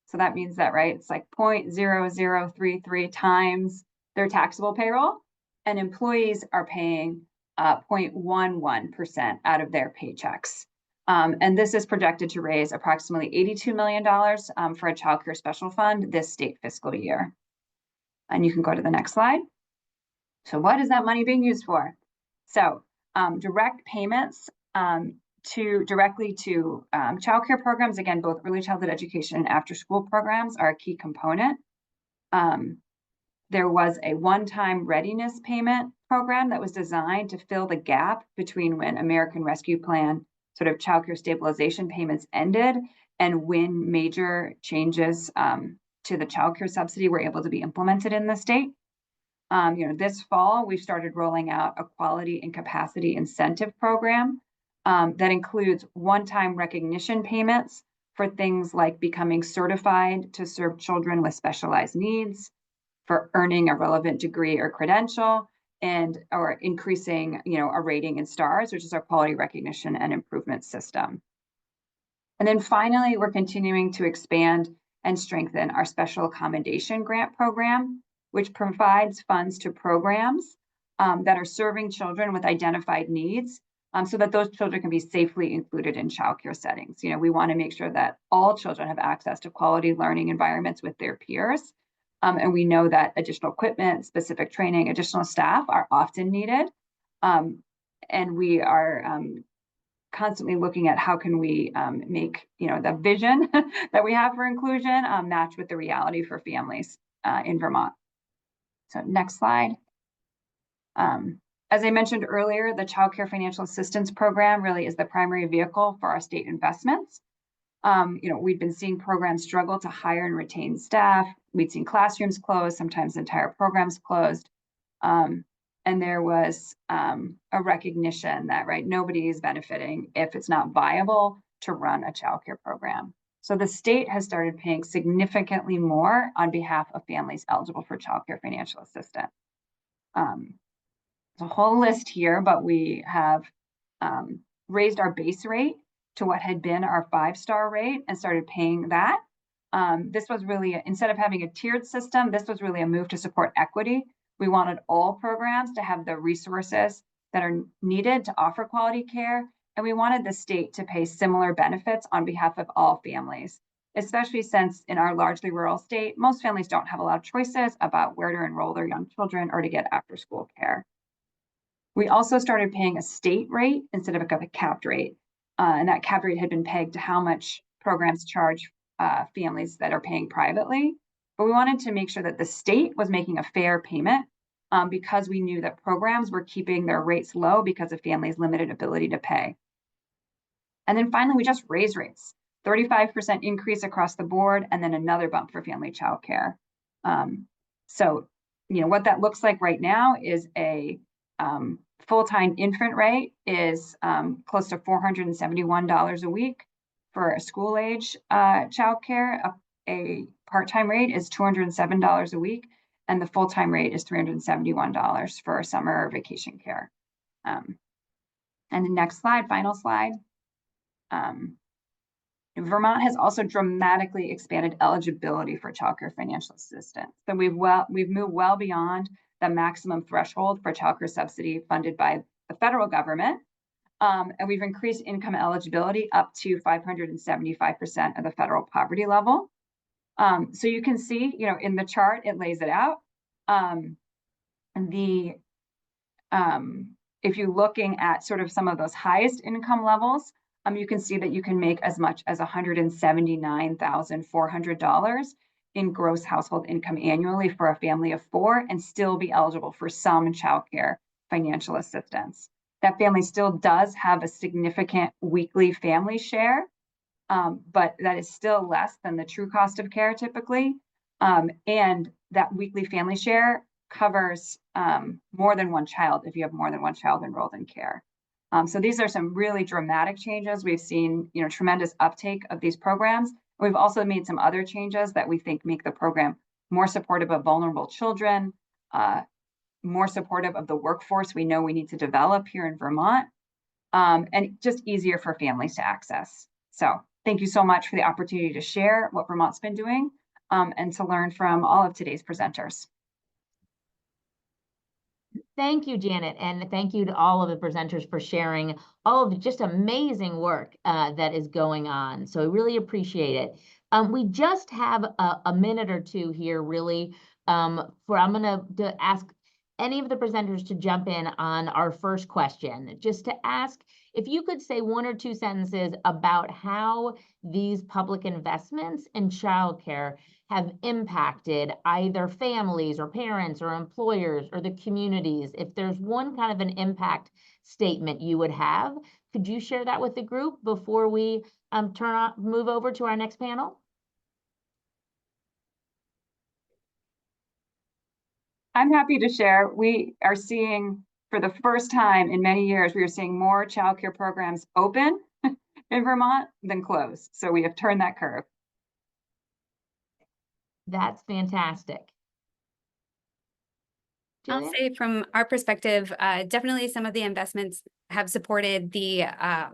So that means that, right, it's like 0.0033 times their taxable payroll, and employees are paying 0.11% out of their paychecks. And this is projected to raise approximately $82 million for a child care special fund this state fiscal year. And you can go to the next slide. So what is that money being used for? So direct payments directly to child care programs, again, both early childhood education and after school programs are a key component. There was a one-time readiness payment program that was designed to fill the gap between when American Rescue Plan sort of child care stabilization payments ended and when major changes to the child care subsidy were able to be implemented in the state. This fall, we've started rolling out a quality and capacity incentive program that includes one-time recognition payments for things like becoming certified to serve children with specialized needs, for earning a relevant degree or credential, or increasing, a rating in STARS, which is our quality recognition and improvement system. And then finally, we're continuing to expand and strengthen our special accommodation grant program, which provides funds to programs that are serving children with identified needs, so that those children can be safely included in childcare settings. We want to make sure that all children have access to quality learning environments with their peers. And we know that additional equipment, specific training, additional staff are often needed. And we are constantly looking at how can we make the vision that we have for inclusion match with the reality for families in Vermont. So next slide. As I mentioned earlier, the Child Care Financial Assistance Program really is the primary vehicle for our state investments. We'd been seeing programs struggle to hire and retain staff. We'd seen classrooms closed, sometimes entire programs closed. And there was a recognition that, right, nobody is benefiting if it's not viable to run a childcare program. So the state has started paying significantly more on behalf of families eligible for childcare financial assistance. There's a whole list here, but we have raised our base rate to what had been our 5-star rate and started paying that. This was really, instead of having a tiered system, this was really a move to support equity. We wanted all programs to have the resources that are needed to offer quality care. And we wanted the state to pay similar benefits on behalf of all families, especially since in our largely rural state, most families don't have a lot of choices about where to enroll their young children or to get after-school care. We also started paying a state rate instead of a capped rate. And that capped rate had been pegged to how much programs charge families that are paying privately. But we wanted to make sure that the state was making a fair payment because we knew that programs were keeping their rates low because of families' limited ability to pay. And then finally, we just raised rates, 35% increase across the board, and then another bump for family childcare. So, what that looks like right now is a full-time infant rate is close to $471 a week for a school-age childcare. A part-time rate is $207 a week, and the full-time rate is $371 for summer or vacation care. And the next slide, final slide. Vermont has also dramatically expanded eligibility for childcare financial assistance. So we've moved well beyond the maximum threshold for childcare subsidy funded by the federal government. And we've increased income eligibility up to 575% of the federal poverty level. So you can see, in the chart, it lays it out. If you're looking at sort of some of those highest income levels, you can see that you can make as much as $179,400 in gross household income annually for a family of 4 and still be eligible for some childcare financial assistance. That family still does have a significant weekly family share, but that is still less than the true cost of care typically. And that weekly family share covers more than one child if you have more than one child enrolled in care. So these are some really dramatic changes. We've seen, tremendous uptake of these programs. We've also made some other changes that we think make the program more supportive of vulnerable children, more supportive of the workforce we know we need to develop here in Vermont, and just easier for families to access. So thank you so much for the opportunity to share what Vermont's been doing and to learn from all of today's presenters. Thank you, Janet, and thank you to all of the presenters for sharing all of the just amazing work that is going on. So I really appreciate it. We just have a minute or two here, really, I'm going to ask any of the presenters to jump in on our first question, just to ask if you could say 1 or 2 sentences about how these public investments in childcare have impacted either families or parents or employers or the communities. If there's one kind of an impact statement you would have, could you share that with the group before we move over to our next panel? I'm happy to share. We are seeing, for the first time in many years, we are seeing more childcare programs open in Vermont than close. So we have turned that curve. That's fantastic. I'll Julia? say from our perspective, definitely some of the investments have supported a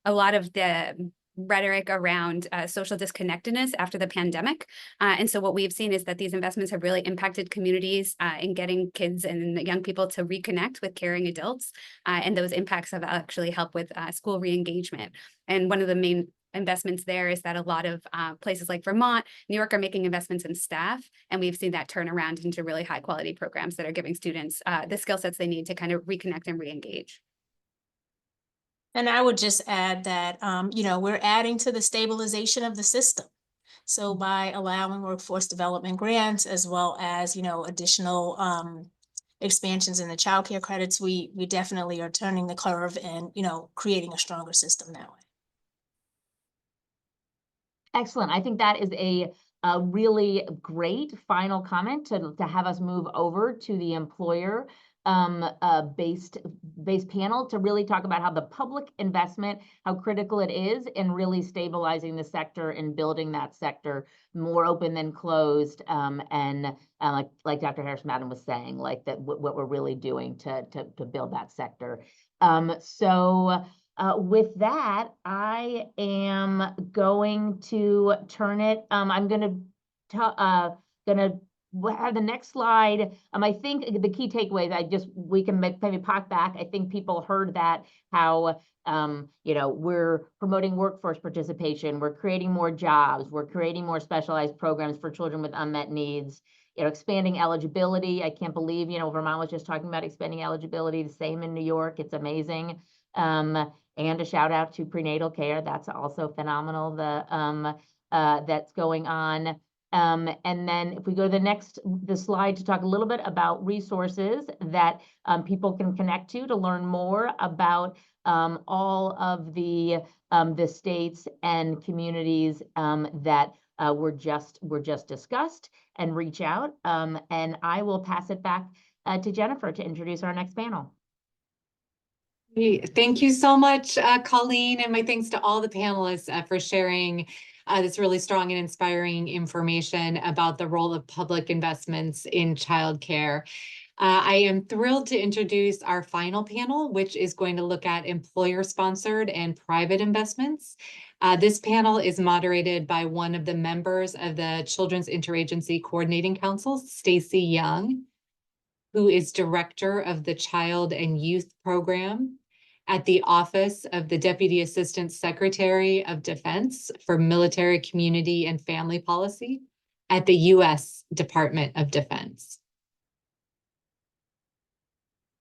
lot of the rhetoric around social disconnectedness after the pandemic. And so what we've seen is that these investments have really impacted communities in getting kids and young people to reconnect with caring adults. And those impacts have actually helped with school re-engagement. And one of the main investments there is that a lot of places like Vermont, New York are making investments in staff, and we've seen that turn around into really high quality programs that are giving students the skill sets they need to kind of reconnect and re-engage. And I would just add that, we're adding to the stabilization of the system. So by allowing workforce development grants, as well as, additional expansions in the child care credits, we definitely are turning the curve and, creating a stronger system that way. Excellent. I think that is a really great final comment to have us move over to the employer based panel to really talk about how the public investment, how critical it is in really stabilizing the sector and building that sector more open than closed. And like Dr. Harris-Madden was saying, like that what we're really doing to build that sector. With that, I am going to turn it. I'm going to have the next slide. I think the key takeaways. We can maybe pop back. I think people heard that how we're promoting workforce participation. We're creating more jobs. We're creating more specialized programs for children with unmet needs. Expanding eligibility. I can't believe Vermont was just talking about expanding eligibility. The same in New York. It's amazing. And a shout out to prenatal care. That's also phenomenal. That's going on. And then if we go to the slide to talk a little bit about resources that people can connect to learn more about all of the states and communities that were just discussed, and reach out. And I will pass it back to Jennifer to introduce our next panel. Thank you so much, Colleen, and my thanks to all the panelists for sharing this really strong and inspiring information about the role of public investments in childcare. I am thrilled to introduce our final panel, which is going to look at employer-sponsored and private investments. This panel is moderated by one of the members of the Children's Interagency Coordinating Council, Stacy Young, who is director of the Child and Youth Program at the Office of the Deputy Assistant Secretary of Defense for Military, Community, and Family Policy at the U.S. Department of Defense.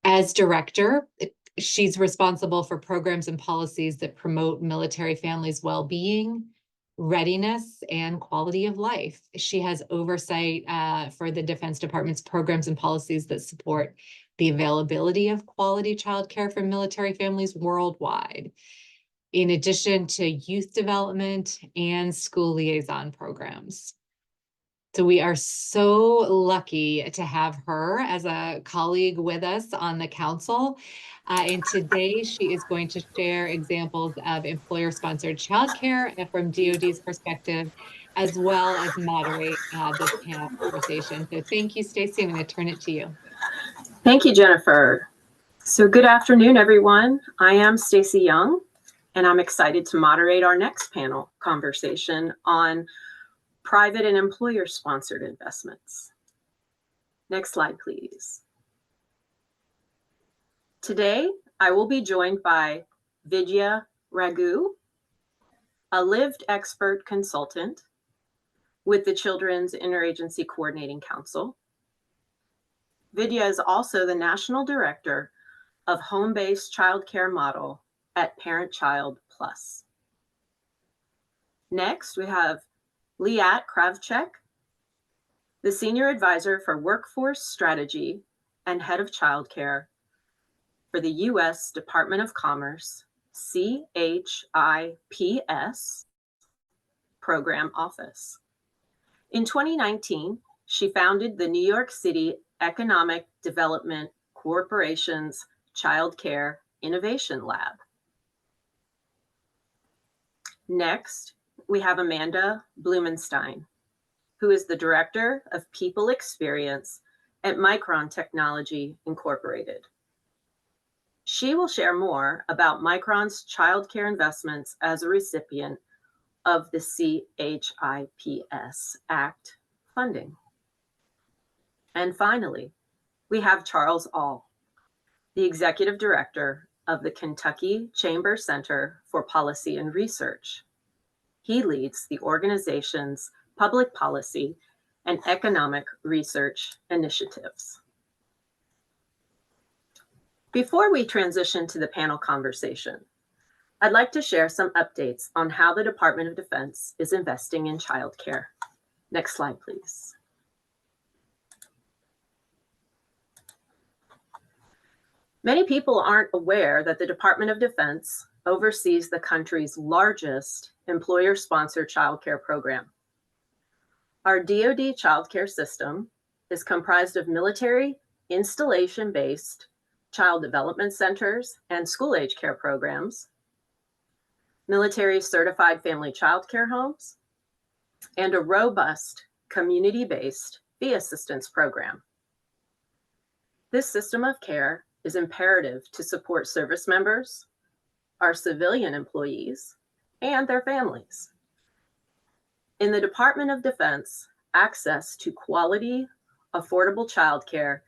As director, she's responsible for programs and policies that promote military families' well-being, readiness, and quality of life. She has oversight for the Defense Department's programs and policies that support the availability of quality childcare for military families worldwide, in addition to youth development and school liaison programs. So we are so lucky to have her as a colleague with us on the council. And today she is going to share examples of employer-sponsored childcare from DoD's perspective, as well as moderate this panel conversation. So thank you, Stacy. I'm going to turn it to you. Thank you, Jennifer. So good afternoon, everyone. I am Stacy Young, and I'm excited to moderate our next panel conversation on private and employer-sponsored investments. Next slide, please. Today, I will be joined by Vidya Raghu, a lived expert consultant with the Children's Interagency Coordinating Council. Vidya is also the National Director of Home-Based Childcare Model at Parent Child Plus. Next, we have Liat Kravchuk, the Senior Advisor for Workforce Strategy and Head of Childcare for the U.S. Department of Commerce, CICC Program Office. In 2019, she founded the New York City Economic Development Corporation's Child Care Innovation Lab. Next, we have Amanda Blumenstein, who is the Director of People Experience at Micron Technology Incorporated. She will share more about Micron's childcare investments as a recipient of the CHIPS Act funding. And finally, we have Charles All, the Executive Director of the Kentucky Chamber Center for Policy and Research. He leads the organization's public policy and economic research initiatives. Before we transition to the panel conversation, I'd like to share some updates on how the Department of Defense is investing in childcare. Next slide, please. Many people aren't aware that the Department of Defense oversees the country's largest employer-sponsored childcare program. Our DoD childcare system is comprised of military installation-based child development centers and school-age care programs, military certified family childcare homes, and a robust community-based fee assistance program. This system of care is imperative to support service members, our civilian employees, and their families. In the Department of Defense, access to quality, affordable childcare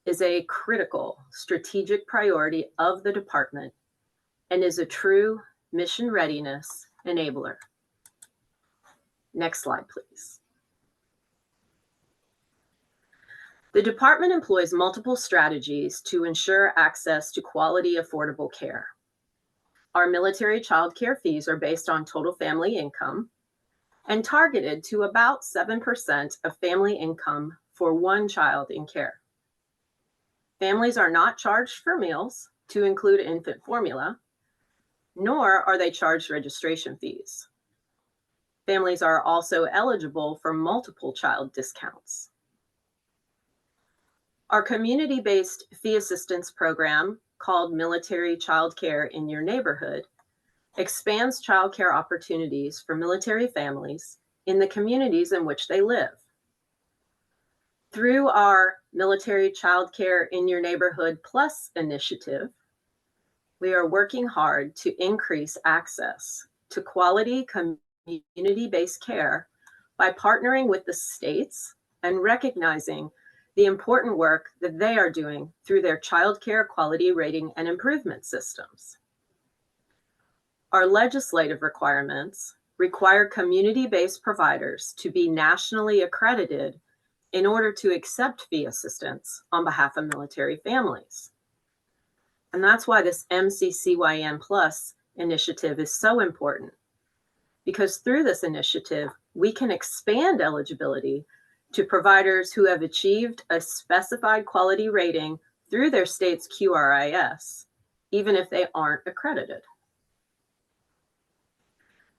is a critical strategic priority of the department and is a true mission readiness enabler. Next slide, please. The department employs multiple strategies to ensure access to quality, affordable care. Our military child care fees are based on total family income and targeted to about 7% of family income for one child in care. Families are not charged for meals to include infant formula, nor are they charged registration fees. Families are also eligible for multiple child discounts. Our community-based fee assistance program, called Military Child Care in Your Neighborhood, expands child care opportunities for military families in the communities in which they live. Through our Military Child Care in Your Neighborhood Plus initiative, we are working hard to increase access to quality community-based care by partnering with the states and recognizing the important work that they are doing through their child care quality rating and improvement systems. Our legislative requirements require community-based providers to be nationally accredited in order to accept fee assistance on behalf of military families. And that's why this MCCYN Plus initiative is so important, because through this initiative, we can expand eligibility to providers who have achieved a specified quality rating through their state's QRIS, even if they aren't accredited.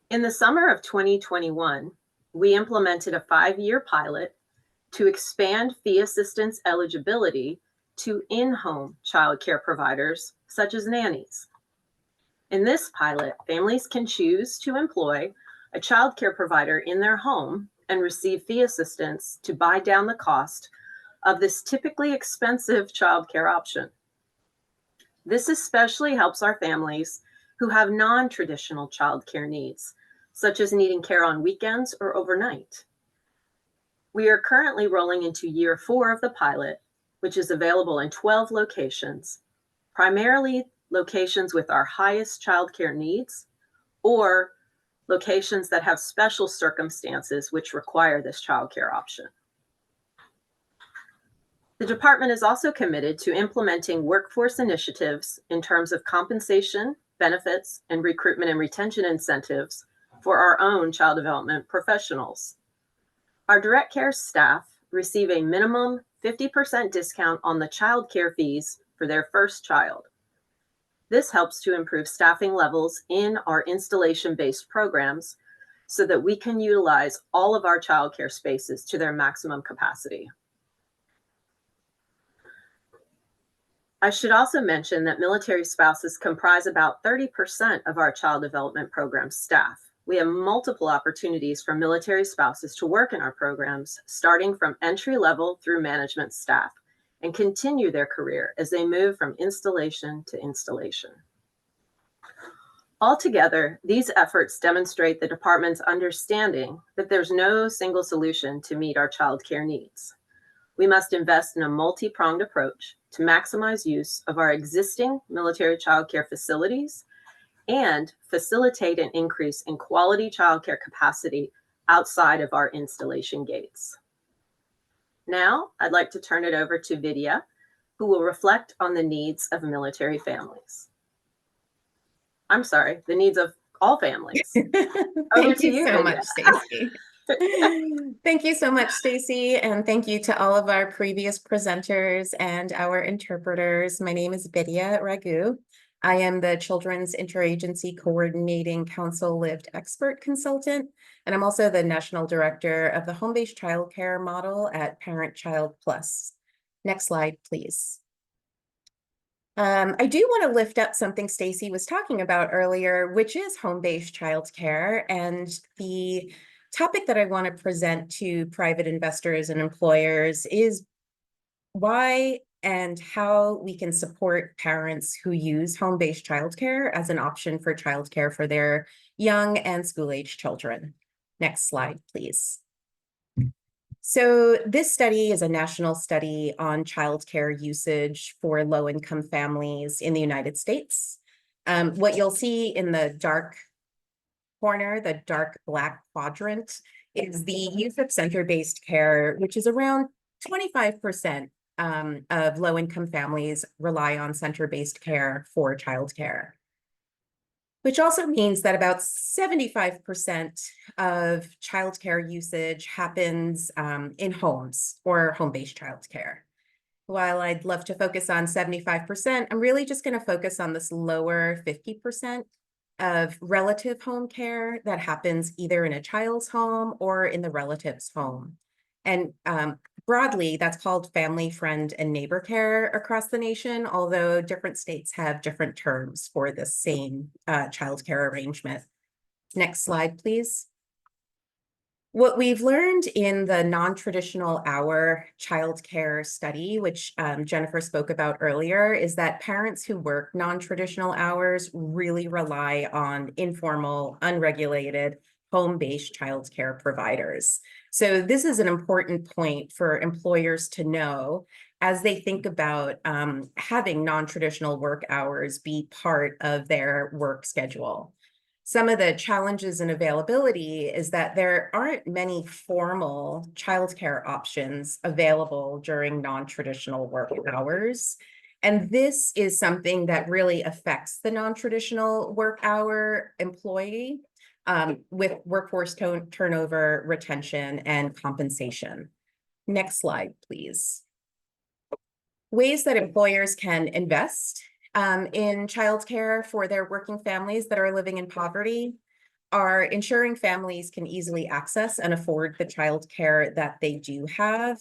In the summer of 2021, we implemented a 5-year pilot to expand fee assistance eligibility to in-home child care providers, such as nannies. In this pilot, families can choose to employ a child care provider in their home and receive fee assistance to buy down the cost of this typically expensive child care option. This especially helps our families who have non-traditional child care needs, such as needing care on weekends or overnight. We are currently rolling into year 4 of the pilot, which is available in 12 locations, primarily locations with our highest child care needs or locations that have special circumstances which require this child care option. The department is also committed to implementing workforce initiatives in terms of compensation, benefits, and recruitment and retention incentives for our own child development professionals. Our direct care staff receive a minimum 50% discount on the child care fees for their first child. This helps to improve staffing levels in our installation-based programs so that we can utilize all of our child care spaces to their maximum capacity. I should also mention that military spouses comprise about 30% of our child development program staff. We have multiple opportunities for military spouses to work in our programs, starting from entry level through management staff, and continue their career as they move from installation to installation. Altogether, these efforts demonstrate the department's understanding that there's no single solution to meet our child care needs. We must invest in a multi-pronged approach to maximize use of our existing military child care facilities and facilitate an increase in quality child care capacity outside of our installation gates. Now, I'd like to turn it over to Vidya, who will reflect on the needs of military families. I'm sorry, the needs of all families. Thank you so much, Stacy. Thank you so much, Stacy, and thank you to all of our previous presenters and our interpreters. My name is Vidya Raghu. I am the Children's Interagency Coordinating Council Lived Expert Consultant, and I'm also the National Director of the Home-Based Childcare Model at Parent Child Plus. Next slide, please. I do want to lift up something Stacy was talking about earlier, which is home-based childcare. And the topic that I want to present to private investors and employers is why and how we can support parents who use home-based childcare as an option for childcare for their young and school-age children. Next slide, please. So this study is a national study on childcare usage for low-income families in the United States. What you'll see in the dark corner, the dark black quadrant, is the use of center-based care, which is around 25% of low-income families rely on center-based care for childcare, which also means that about 75% of childcare usage happens in homes or home-based childcare. While I'd love to focus on 75%, I'm really just going to focus on this lower 50% of relative home care that happens either in a child's home or in the relative's home. And broadly, that's called family, friend, and neighbor care across the nation, although different states have different terms for the same childcare arrangement. Next slide, please. What we've learned in the non-traditional hour childcare study, which Jennifer spoke about earlier, is that parents who work non-traditional hours really rely on informal, unregulated, home-based childcare providers. So this is an important point for employers to know as they think about having non-traditional work hours be part of their work schedule. Some of the challenges in availability is that there aren't many formal childcare options available during non-traditional work hours. And this is something that really affects the non-traditional work hour employee with workforce turnover, retention, and compensation. Next slide, please. Ways that employers can invest in childcare for their working families that are living in poverty are ensuring families can easily access and afford the childcare that they do have,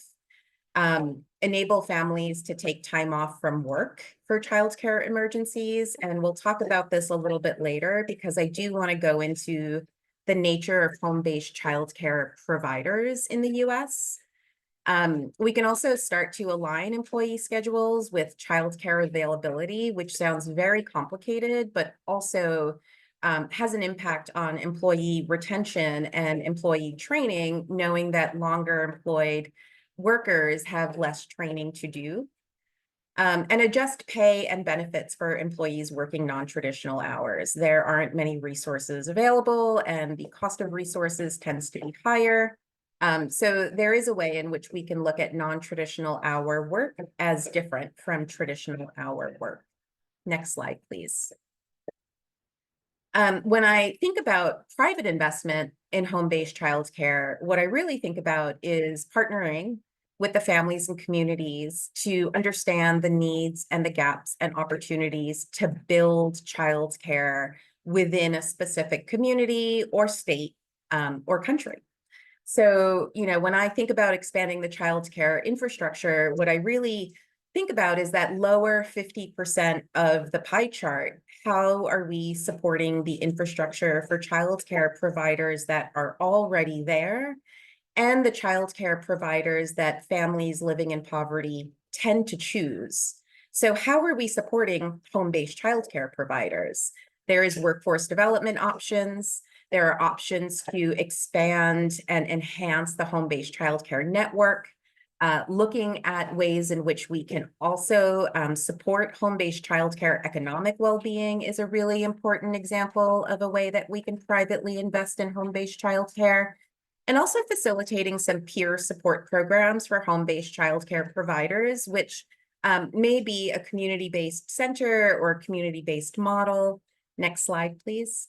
enable families to take time off from work for childcare emergencies. And we'll talk about this a little bit later because I do want to go into the nature of home-based childcare providers in the US. We can also start to align employee schedules with childcare availability, which sounds very complicated, but also has an impact on employee retention and employee training, knowing that longer employed workers have less training to do. And adjust pay and benefits for employees working non-traditional hours. There aren't many resources available, and the cost of resources tends to be higher. So there is a way in which we can look at non-traditional hour work as different from traditional hour work. Next slide, please. When I think about private investment in home-based childcare, what I really think about is partnering with the families and communities to understand the needs and the gaps and opportunities to build childcare within a specific community or state or country. So, when I think about expanding the childcare infrastructure, what I really think about is that lower 50% of the pie chart. How are we supporting the infrastructure for childcare providers that are already there and the childcare providers that families living in poverty tend to choose? So how are we supporting home-based childcare providers? There is workforce development options. There are options to expand and enhance the home-based childcare network, looking at ways in which we can also support home-based childcare economic well-being is a really important example of a way that we can privately invest in home-based childcare, and also facilitating some peer support programs for home-based childcare providers, which may be a community-based center or a community-based model. Next slide, please.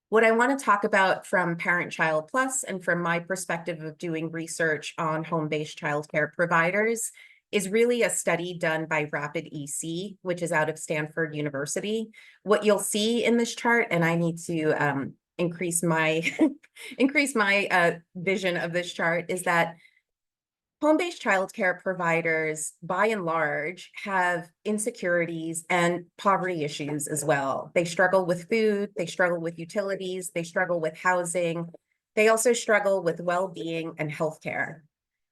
What I want to talk about from Parent Child Plus and from my perspective of doing research on home-based childcare providers is really a study done by Rapid EC, which is out of Stanford University. What you'll see in this chart, and I need to increase my vision of this chart, is that home-based childcare providers, by and large, have insecurities and poverty issues as well. They struggle with food, they struggle with utilities, they struggle with housing. They also struggle with well-being and healthcare.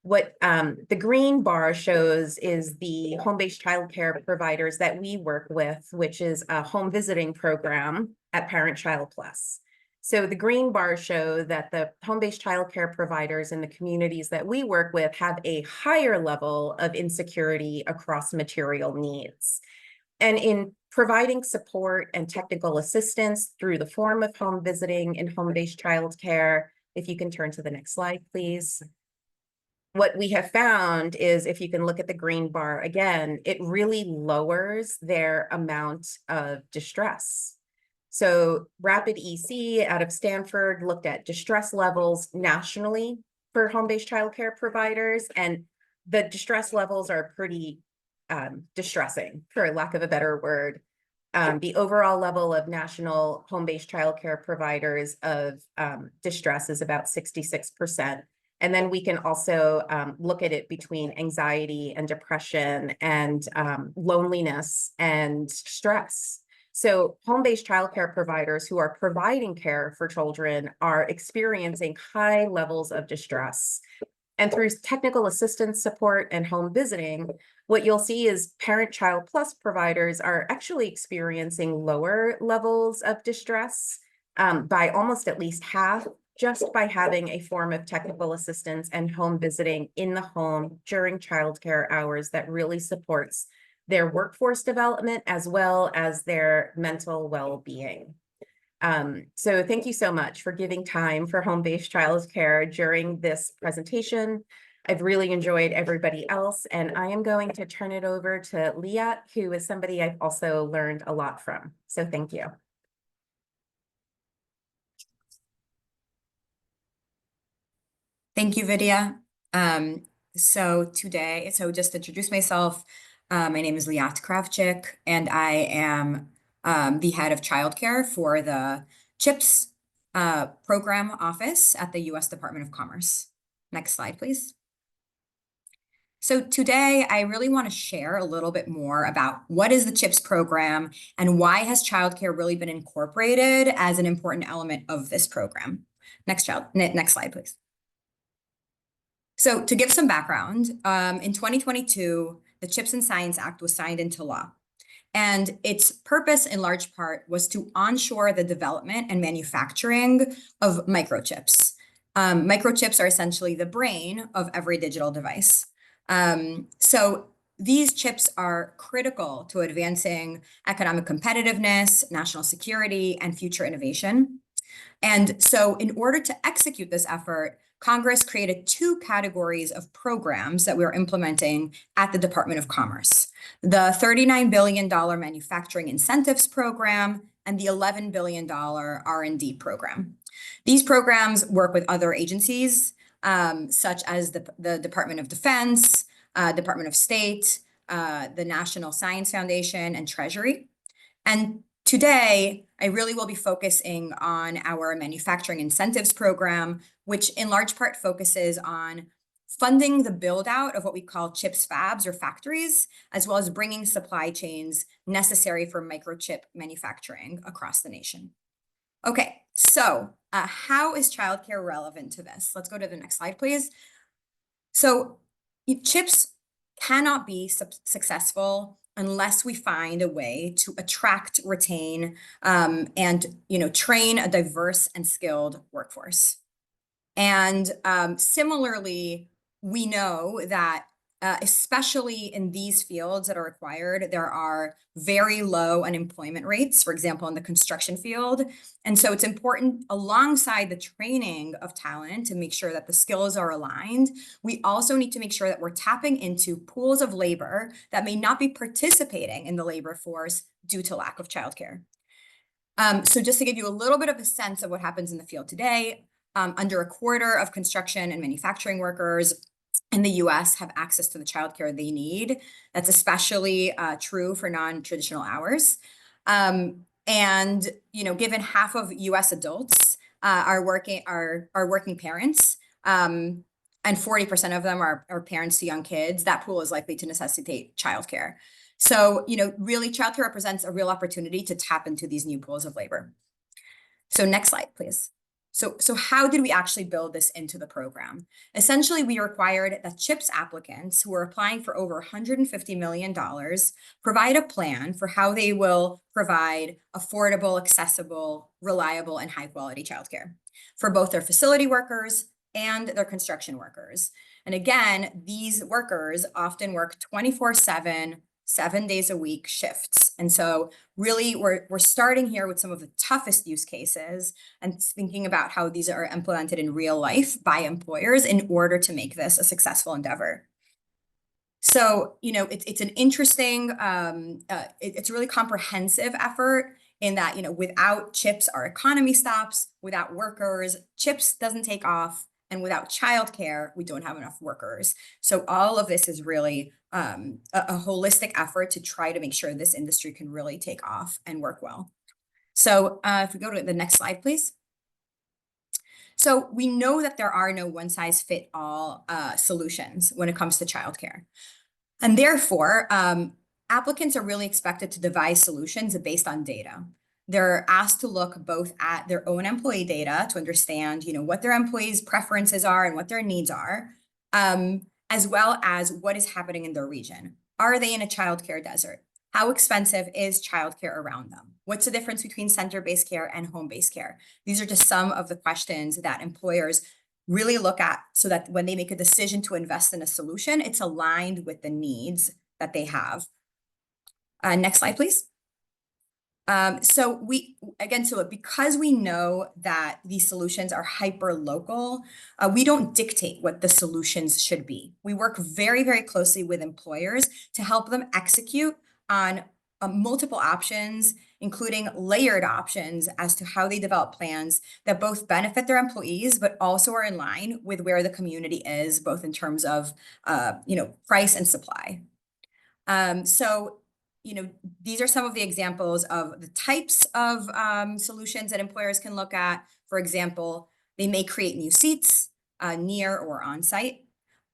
What the green bar shows is the home-based childcare providers that we work with, which is a home visiting program at Parent Child Plus. So the green bars show that the home-based childcare providers in the communities that we work with have a higher level of insecurity across material needs. And in providing support and technical assistance through the form of home visiting and home-based childcare, if you can turn to the next slide, please. What we have found is, if you can look at the green bar again, it really lowers their amount of distress. So Rapid EC out of Stanford looked at distress levels nationally for home-based childcare providers, and the distress levels are pretty distressing, for lack of a better word. The overall level of national home-based childcare providers of distress is about 66%. And then we can also look at it between anxiety and depression and loneliness and stress. So home-based childcare providers who are providing care for children are experiencing high levels of distress. And through technical assistance support and home visiting, what you'll see is Parent Child Plus providers are actually experiencing lower levels of distress by almost at least half, just by having a form of technical assistance and home visiting in the home during childcare hours that really supports their workforce development as well as their mental well-being. So thank you so much for giving time for home-based childcare during this presentation. I've really enjoyed everybody else, and I am going to turn it over to Liat, who is somebody I've also learned a lot from. So thank you. Thank you, Vidya. So just to introduce myself, my name is Liat Kravchik, and I am the head of childcare for the CHIPS program office at the U.S. Department of Commerce. Next slide, please. So today, I really want to share a little bit more about what is the CHIPS program and why has childcare really been incorporated as an important element of this program. Next slide, please. So to give some background, in 2022, the CHIPS and Science Act was signed into law. And its purpose, in large part, was to onshore the development and manufacturing of microchips. Microchips are essentially the brain of every digital device. So these chips are critical to advancing economic competitiveness, national security, and future innovation. And so in order to execute this effort, Congress created two categories of programs that we are implementing at the Department of Commerce: the $39 billion Manufacturing Incentives Program and the $11 billion R&D program. These programs work with other agencies, such as the Department of Defense, Department of State, the National Science Foundation, and Treasury. And today, I really will be focusing on our Manufacturing Incentives Program, which in large part focuses on funding the build out of what we call CHIPS fabs or factories, as well as bringing supply chains necessary for microchip manufacturing across the nation. Okay, so how is childcare relevant to this? Let's go to the next slide, please. So CHIPS cannot be successful unless we find a way to attract, retain, and train a diverse and skilled workforce. And similarly, we know that especially in these fields that are required, there are very low unemployment rates, for example, in the construction field. And so it's important, alongside the training of talent, to make sure that the skills are aligned. We also need to make sure that we're tapping into pools of labor that may not be participating in the labor force due to lack of childcare. So just to give you a little bit of a sense of what happens in the field today, under a quarter of construction and manufacturing workers in the US have access to the childcare they need. That's especially true for non-traditional hours. And given half of US adults are working parents, and 40% of them are parents to young kids, that pool is likely to necessitate childcare. So, really childcare represents a real opportunity to tap into these new pools of labor. So next slide, please. So how did we actually build this into the program? Essentially, we required that CHIPS applicants who are applying for over $150 million provide a plan for how they will provide affordable, accessible, reliable, and high quality childcare for both their facility workers and their construction workers. And again, these workers often work 24/7, 7 days a week shifts. And so really we're starting here with some of the toughest use cases and thinking about how these are implemented in real life by employers in order to make this a successful endeavor. So, it's an interesting, it's a really comprehensive effort in that, without CHIPS, our economy stops. Without workers, CHIPS doesn't take off. And without childcare, we don't have enough workers. So all of this is really a holistic effort to try to make sure this industry can really take off and work well. So if we go to the next slide, please. So we know that there are no one-size-fits-all solutions when it comes to childcare. And therefore, applicants are really expected to devise solutions based on data. They're asked to look both at their own employee data to understand, what their employees' preferences are and what their needs are, as well as what is happening in their region. Are they in a childcare desert? How expensive is childcare around them? What's the difference between center-based care and home-based care? These are just some of the questions that employers really look at so that when they make a decision to invest in a solution, it's aligned with the needs that they have. Next slide, please. So because we know that these solutions are hyper local, we don't dictate what the solutions should be. We work very, very closely with employers to help them execute on multiple options, including layered options as to how they develop plans that both benefit their employees, but also are in line with where the community is, both in terms of, price and supply. These are some of the examples of the types of solutions that employers can look at. For example, they may create new seats near or on site.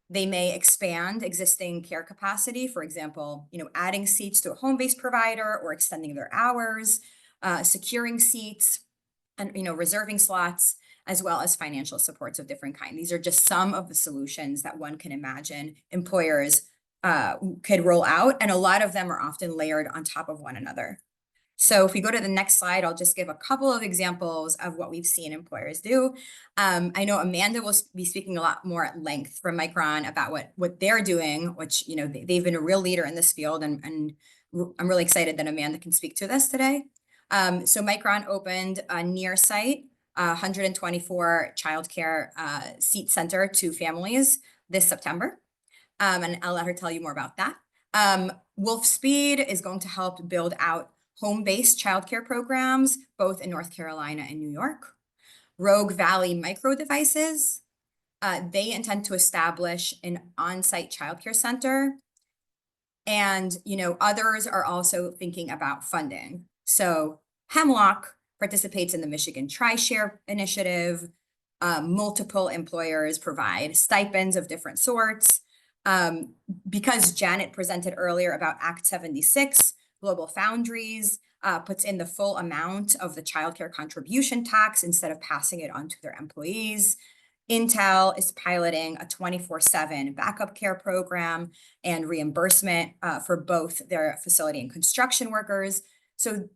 They may expand existing care capacity, for example, adding seats to a home-based provider or extending their hours, securing seats, and reserving slots, as well as financial supports of different kinds. These are just some of the solutions that one can imagine employers could roll out, and a lot of them are often layered on top of one another. So if we go to the next slide, I'll just give a couple of examples of what we've seen employers do. I know Amanda will be speaking a lot more at length from Micron about what they're doing, which, they've been a real leader in this field, and I'm really excited that Amanda can speak to this today. So Micron opened a near site, 124 childcare seat center to families this September. And I'll let her tell you more about that. Wolf Speed is going to help build out home-based childcare programs, both in North Carolina and New York. Rogue Valley Micro Devices, they intend to establish an on-site childcare center. And, others are also thinking about funding. So Hemlock participates in the Michigan Tri-Share Initiative. Multiple employers provide stipends of different sorts. Because Janet presented earlier about Act 76, Global Foundries puts in the full amount of the childcare contribution tax instead of passing it on to their employees. Intel is piloting a 24/7 backup care program and reimbursement for both their facility and construction workers. So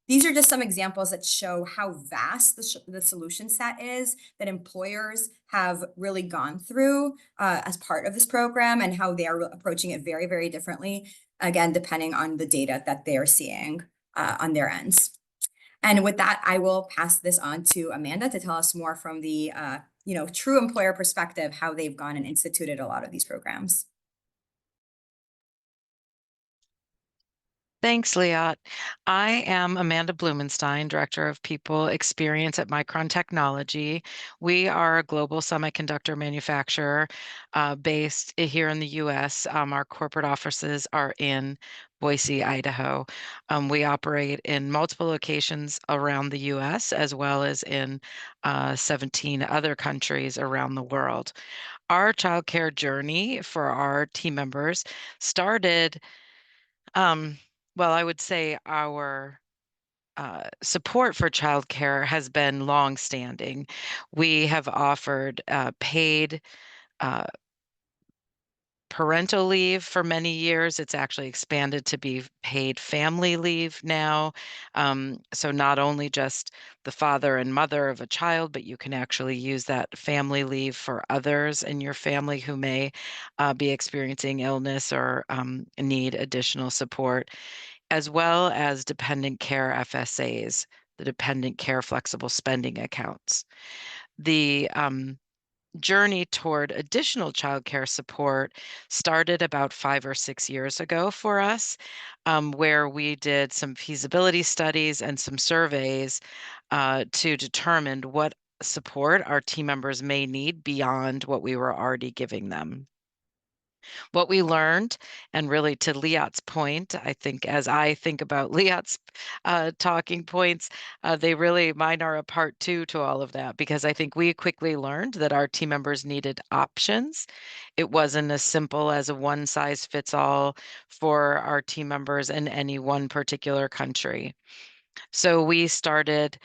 these are just some examples that show how vast the solution set is that employers have really gone through as part of this program, and how they're approaching it very, very differently, again, depending on the data that they're seeing on their ends. And with that, I will pass this on to Amanda to tell us more from the true employer perspective, how they've gone and instituted a lot of these programs. Thanks, Liat. I am Amanda Blumenstein, Director of People Experience at Micron Technology. We are a global semiconductor manufacturer based here in the US. Our corporate offices are in Boise, Idaho. We operate in multiple locations around the US as well as in 17 other countries around the world. Our childcare journey for our team members started well, I would say our support for childcare has been longstanding. We have offered paid uh, parental leave for many years. It's actually expanded to be paid family leave now. So not only just the father and mother of a child, but you can actually use that family leave for others in your family who may be experiencing illness or need additional support, as well as dependent care FSAs, the dependent care flexible spending accounts. The journey toward additional childcare support started about 5 or 6 years ago for us, where we did some feasibility studies and some surveys to determine what support our team members may need beyond what we were already giving them. What we learned, and really to Liat's point, I think as I think about Liat's talking points, mine are a part two to all of that, because I think we quickly learned that our team members needed options. It wasn't as simple as a one size fits all for our team members in any one particular country. So we started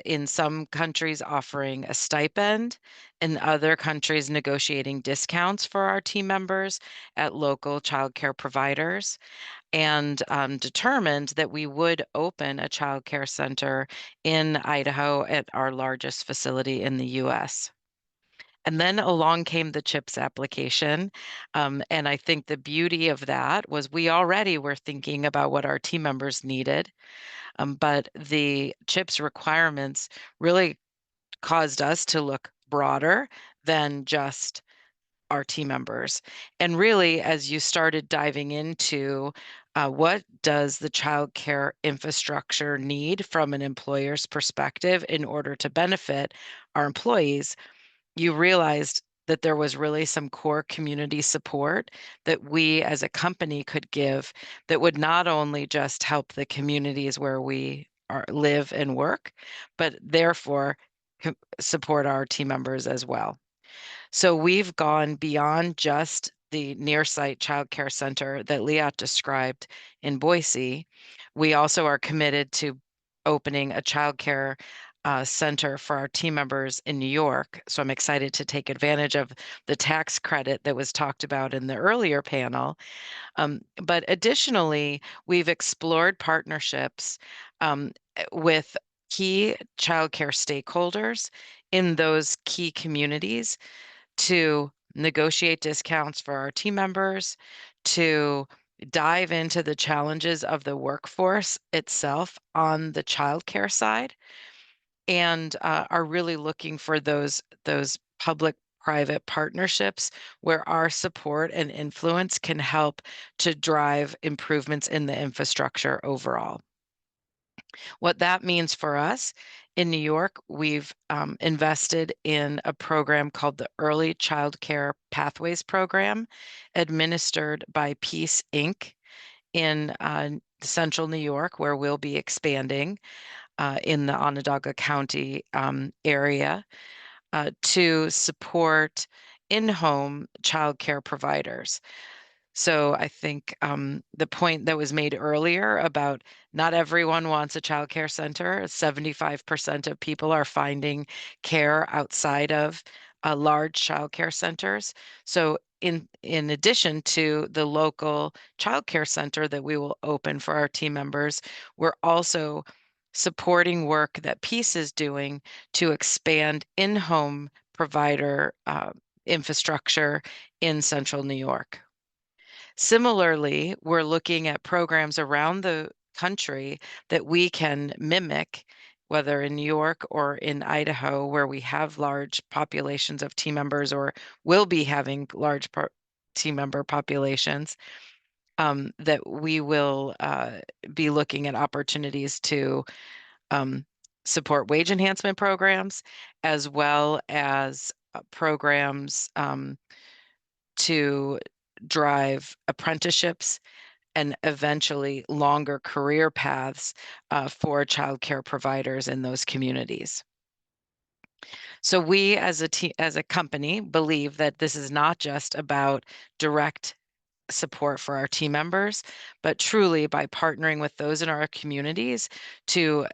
in some countries offering a stipend, in other countries negotiating discounts for our team members at local childcare providers, and determined that we would open a childcare center in Idaho at our largest facility in the US. And then along came the CHIPS application. And I think the beauty of that was we already were thinking about what our team members needed. But the CHIPS requirements really caused us to look broader than just our team members. And really, as you started diving into what does the child care infrastructure need from an employer's perspective in order to benefit our employees, you realized that there was really some core community support that we as a company could give that would not only just help the communities where we live and work, but therefore support our team members as well. So we've gone beyond just the near site child care center that Liat described in Boise. We also are committed to opening a child care center for our team members in New York. So I'm excited to take advantage of the tax credit that was talked about in the earlier panel. But additionally, we've explored partnerships with key childcare stakeholders in those key communities to negotiate discounts for our team members, to dive into the challenges of the workforce itself on the childcare side, and are really looking for those public-private partnerships where our support and influence can help to drive improvements in the infrastructure overall. What that means for us in New York, we've invested in a program called the Early Child Care Pathways Program, administered by Peace Inc. in central New York, where we'll be expanding in the Onondaga County area to support in-home childcare providers. So I think the point that was made earlier about not everyone wants a child care center. 75% of people are finding care outside of large child care centers. So in addition to the local child care center that we will open for our team members, we're also supporting work that Peace is doing to expand in-home provider infrastructure in central New York. Similarly, we're looking at programs around the country that we can mimic, whether in New York or in Idaho, where we have large populations of team members or will be having large team member populations, that we will be looking at opportunities to support wage enhancement programs, as well as programs to drive apprenticeships and eventually longer career paths for childcare providers in those communities. So we as a company believe that this is not just about direct support for our team members, but truly by partnering with those in our communities to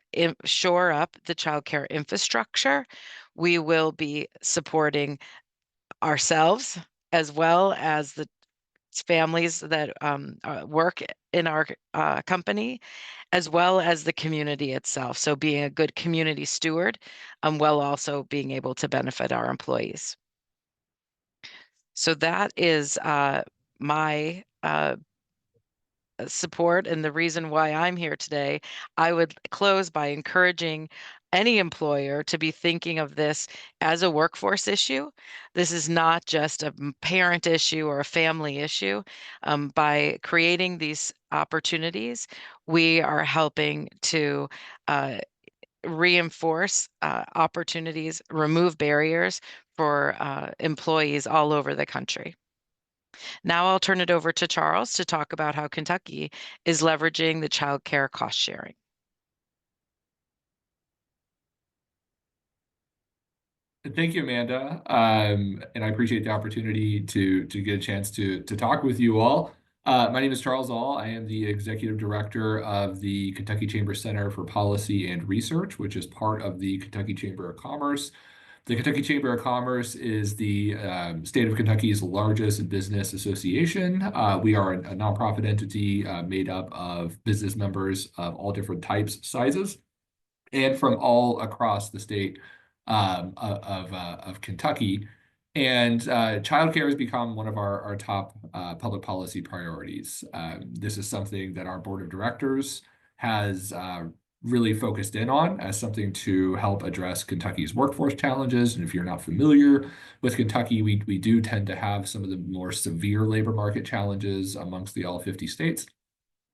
shore up the childcare infrastructure, we will be supporting ourselves as well as the families that work in our company, as well as the community itself. So being a good community steward, while also being able to benefit our employees. So that is my support and the reason why I'm here today. I would close by encouraging any employer to be thinking of this as a workforce issue. This is not just a parent issue or a family issue. By creating these opportunities, we are helping to reinforce opportunities, remove barriers for employees all over the country. Now I'll turn it over to Charles to talk about how Kentucky is leveraging the child care cost sharing. Thank you, Amanda. And I appreciate the opportunity to get a chance to talk with you all. My name is Charles All. I am the Executive Director of the Kentucky Chamber Center for Policy and Research, which is part of the Kentucky Chamber of Commerce. The Kentucky Chamber of Commerce is the state of Kentucky's largest business association. We are a nonprofit entity made up of business members of all different types, sizes, and from all across the state of Kentucky. And childcare has become one of our top public policy priorities. This is something that our board of directors has really focused in on as something to help address Kentucky's workforce challenges. And if you're not familiar with Kentucky, we do tend to have some of the more severe labor market challenges amongst the all 50 states.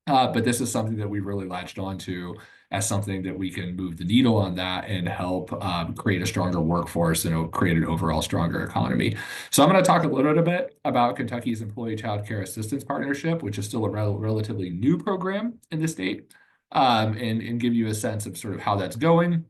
But this is something that we really latched onto as something that we can move the needle on that and help create a stronger workforce and create an overall stronger economy. So I'm going to talk a little bit about Kentucky's Employee Child Care Assistance Partnership, which is still a relatively new program in the state, and give you a sense of sort of how that's going.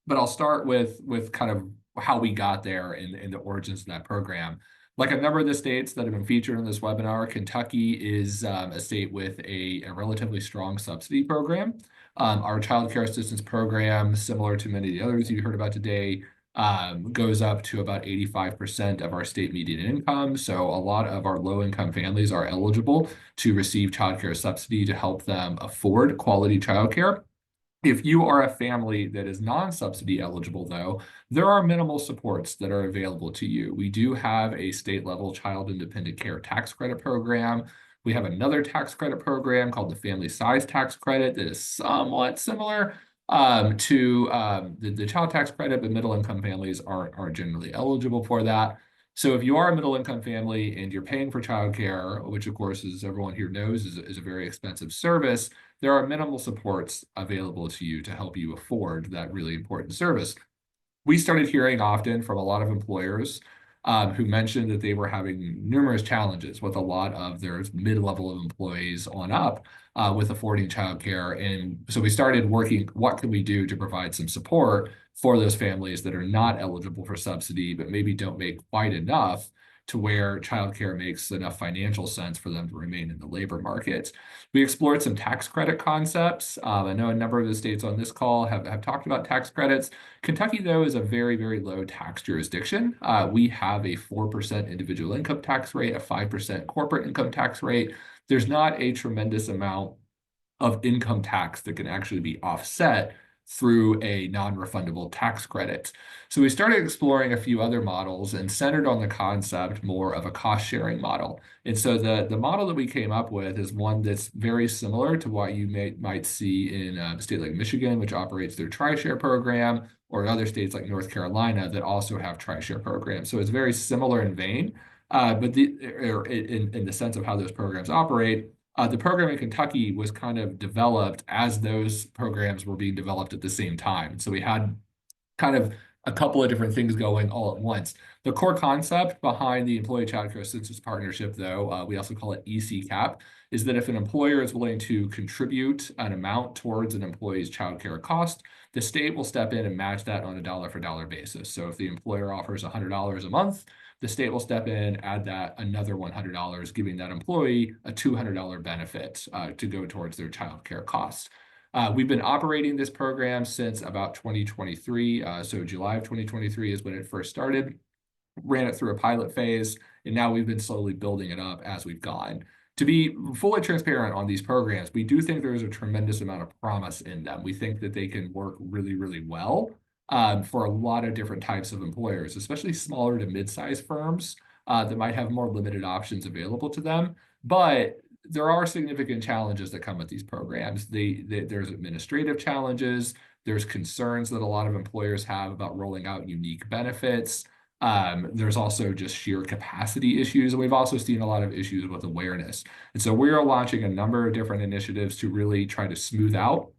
But I'll start with kind of how we got there and the origins of that program. Like a number of the states that have been featured in this webinar, Kentucky is a state with a relatively strong subsidy program. Our child care assistance program, similar to many of the others you heard about today, goes up to about 85% of our state median income. So a lot of our low-income families are eligible to receive child care subsidy to help them afford quality child care. If you are a family that is non-subsidy eligible, though, there are minimal supports that are available to you. We do have a state-level child independent care tax credit program. We have another tax credit program called the Family Size Tax Credit that is somewhat similar to the child tax credit, but middle-income families aren't generally eligible for that. So if you are a middle-income family and you're paying for childcare, which of course, as everyone here knows, is a very expensive service, there are minimal supports available to you to help you afford that really important service. We started hearing often from a lot of employers who mentioned that they were having numerous challenges with a lot of their mid-level of employees on up with affording childcare. And so we started working, what can we do to provide some support for those families that are not eligible for subsidy, but maybe don't make quite enough to where childcare makes enough financial sense for them to remain in the labor market. We explored some tax credit concepts. I know a number of the states on this call have talked about tax credits. Kentucky, though, is a very, very low tax jurisdiction. We have a 4% individual income tax rate, a 5% corporate income tax rate. There's not a tremendous amount of income tax that can actually be offset through a non-refundable tax credit. So we started exploring a few other models and centered on the concept more of a cost-sharing model. And so the model that we came up with is one that's very similar to what you might see in a state like Michigan, which operates their tri-share program, or in other states like North Carolina that also have tri-share programs. So it's very similar in vein, but in the sense of how those programs operate. The program in Kentucky was kind of developed as those programs were being developed at the same time. So we had kind of a couple of different things going all at once. The core concept behind the Employee Child Care Assistance Partnership, though, we also call it ECCAP, is that if an employer is willing to contribute an amount towards an employee's child care cost, the state will step in and match that on a dollar-for-dollar basis. So if the employer offers $100 a month, the state will step in, add that another $100, giving that employee a $200 benefit to go towards their child care costs. We've been operating this program since about 2023. So July of 2023 is when it first started. Ran it through a pilot phase, and now we've been slowly building it up as we've gone. To be fully transparent on these programs, we do think there is a tremendous amount of promise in them. We think that they can work really, really well for a lot of different types of employers, especially smaller to mid-sized firms that might have more limited options available to them. But there are significant challenges that come with these programs. There's administrative challenges. There's concerns that a lot of employers have about rolling out unique benefits. There's also just sheer capacity issues. And we've also seen a lot of issues with awareness. And so we are launching a number of different initiatives to really try to smooth out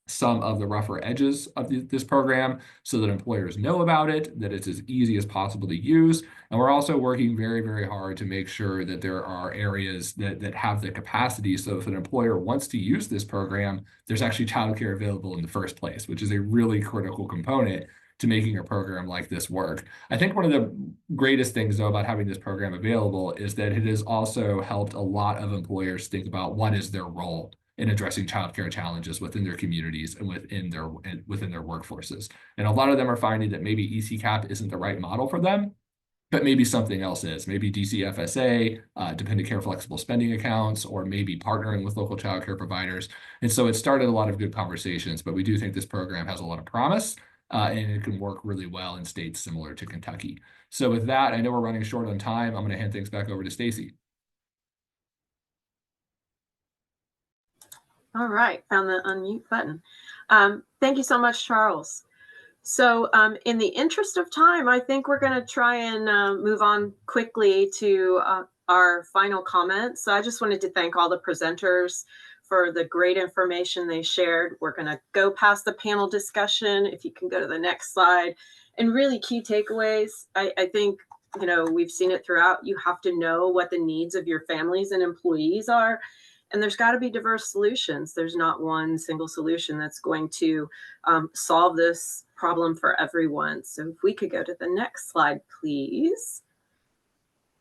some of the rougher edges of this program so that employers know about it, that it's as easy as possible to use. And we're also working very, very hard to make sure that there are areas that have the capacity. So if an employer wants to use this program, there's actually childcare available in the first place, which is a really critical component to making a program like this work. I think one of the greatest things, though, about having this program available is that it has also helped a lot of employers think about what is their role in addressing childcare challenges within their communities and within their workforces. And a lot of them are finding that maybe ECCAP isn't the right model for them, but maybe something else is. Maybe DCFSA, dependent care flexible spending accounts, or maybe partnering with local childcare providers. And so it started a lot of good conversations, but we do think this program has a lot of promise and it can work really well in states similar to Kentucky. So with that, I know we're running short on time. I'm going to hand things back over to Stacy. All right, found the unmute button. Thank you so much, Charles. So in the interest of time, I think we're going to try and move on quickly to our final comments. So I just wanted to thank all the presenters for the great information they shared. We're going to go past the panel discussion. If you can go to the next slide. And really key takeaways, I think, you know, we've seen it throughout. You have to know what the needs of your families and employees are. And there's got to be diverse solutions. There's not one single solution that's going to solve this problem for everyone. So if we could go to the next slide, please.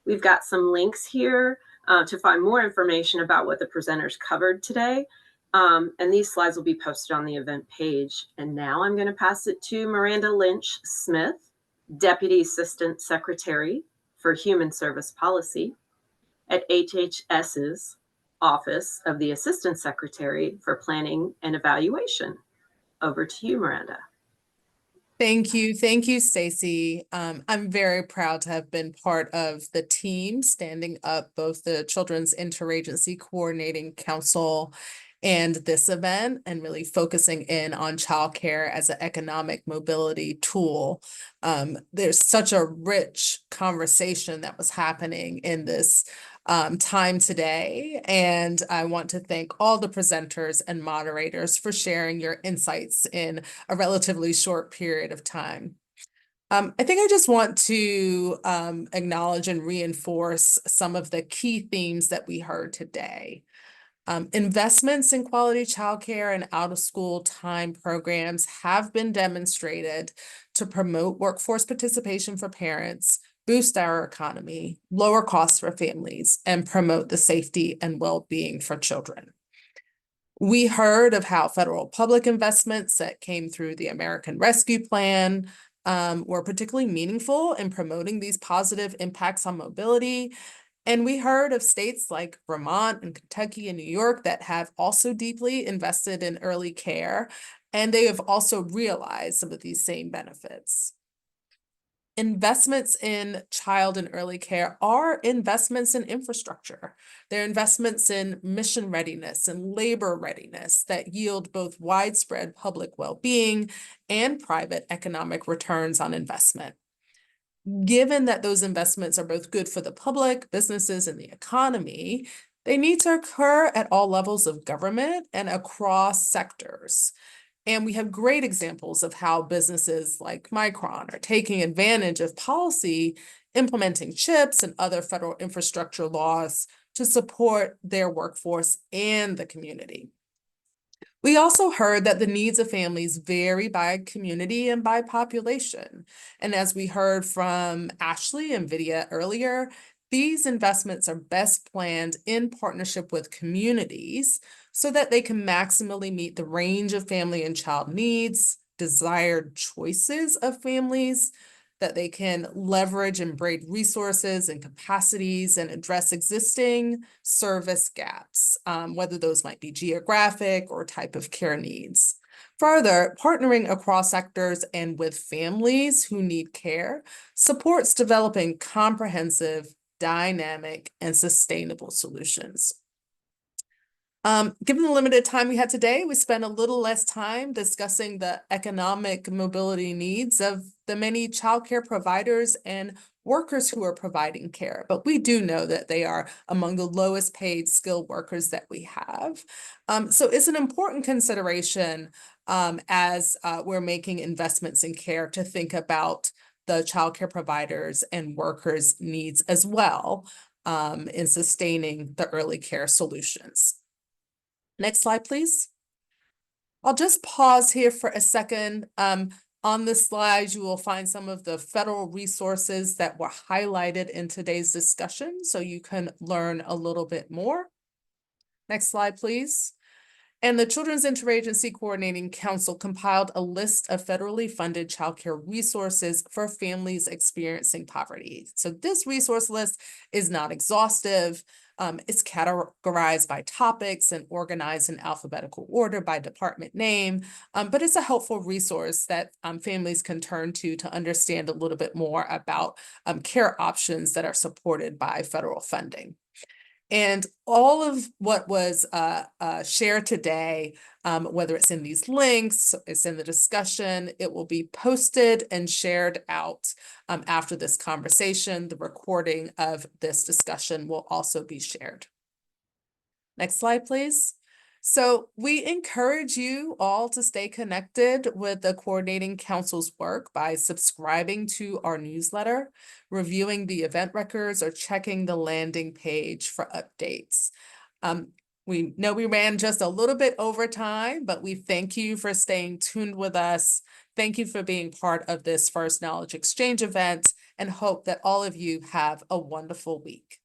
We've got some links here to find more information about what the presenters covered today. And these slides will be posted on the event page. And now I'm going to pass it to Miranda Lynch-Smith, Deputy Assistant Secretary for Human Service Policy at HHS's Office of the Assistant Secretary for Planning and Evaluation. Over to you, Miranda. Thank you, Stacy. I'm very proud to have been part of the team standing up both the Children's Interagency Coordinating Council and this event, and really focusing in on childcare as an economic mobility tool. There's such a rich conversation that was happening in this time today, and I want to thank all the presenters and moderators for sharing your insights in a relatively short period of time. I think I just want to acknowledge and reinforce some of the key themes that we heard today. Investments in quality childcare and out-of-school time programs have been demonstrated to promote workforce participation for parents, boost our economy, lower costs for families, and promote the safety and well-being for children. We heard of how federal public investments that came through the American Rescue Plan were particularly meaningful in promoting these positive impacts on mobility. And we heard of states like Vermont and Kentucky and New York that have also deeply invested in early care, and they have also realized some of these same benefits. Investments in child and early care are investments in infrastructure. They're investments in mission readiness and labor readiness that yield both widespread public well-being and private economic returns on investment. Given that those investments are both good for the public, businesses, and the economy, They need to occur at all levels of government and across sectors. And we have great examples of how businesses like Micron are taking advantage of policy, implementing CHIPS and other federal infrastructure laws to support their workforce and the community. We also heard that the needs of families vary by community and by population. And as we heard from Ashley and Vidya earlier, these investments are best planned in partnership with communities so that they can maximally meet the range of family and child needs, desired choices of families, that they can leverage and braid resources and capacities and address existing service gaps, whether those might be geographic or type of care needs. Further, partnering across sectors and with families who need care supports developing comprehensive, dynamic, and sustainable solutions. Given the limited time we had today, we spent a little less time discussing the economic mobility needs of the many childcare providers and workers who are providing care, but we do know that they are among the lowest paid skilled workers that we have. So it's an important consideration as we're making investments in care to think about the childcare providers and workers' needs as well in sustaining the early care solutions. Next slide, please. I'll just pause here for a second. On this slide, you will find some of the federal resources that were highlighted in today's discussion, so you can learn a little bit more. Next slide, please. And the Children's Interagency Coordinating Council compiled a list of federally funded childcare resources for families experiencing poverty. So this resource list is not exhaustive. It's categorized by topics and organized in alphabetical order by department name, but it's a helpful resource that families can turn to understand a little bit more about care options that are supported by federal funding. And all of what was shared today, whether it's in these links, it's in the discussion, it will be posted and shared out after this conversation. The recording of this discussion will also be shared. Next slide, please. So we encourage you all to stay connected with the Coordinating Council's work by subscribing to our newsletter, reviewing the event records, or checking the landing page for updates. We know we ran just a little bit over time, but we thank you for staying tuned with us. Thank you for being part of this First Knowledge Exchange event, and hope that all of you have a wonderful week.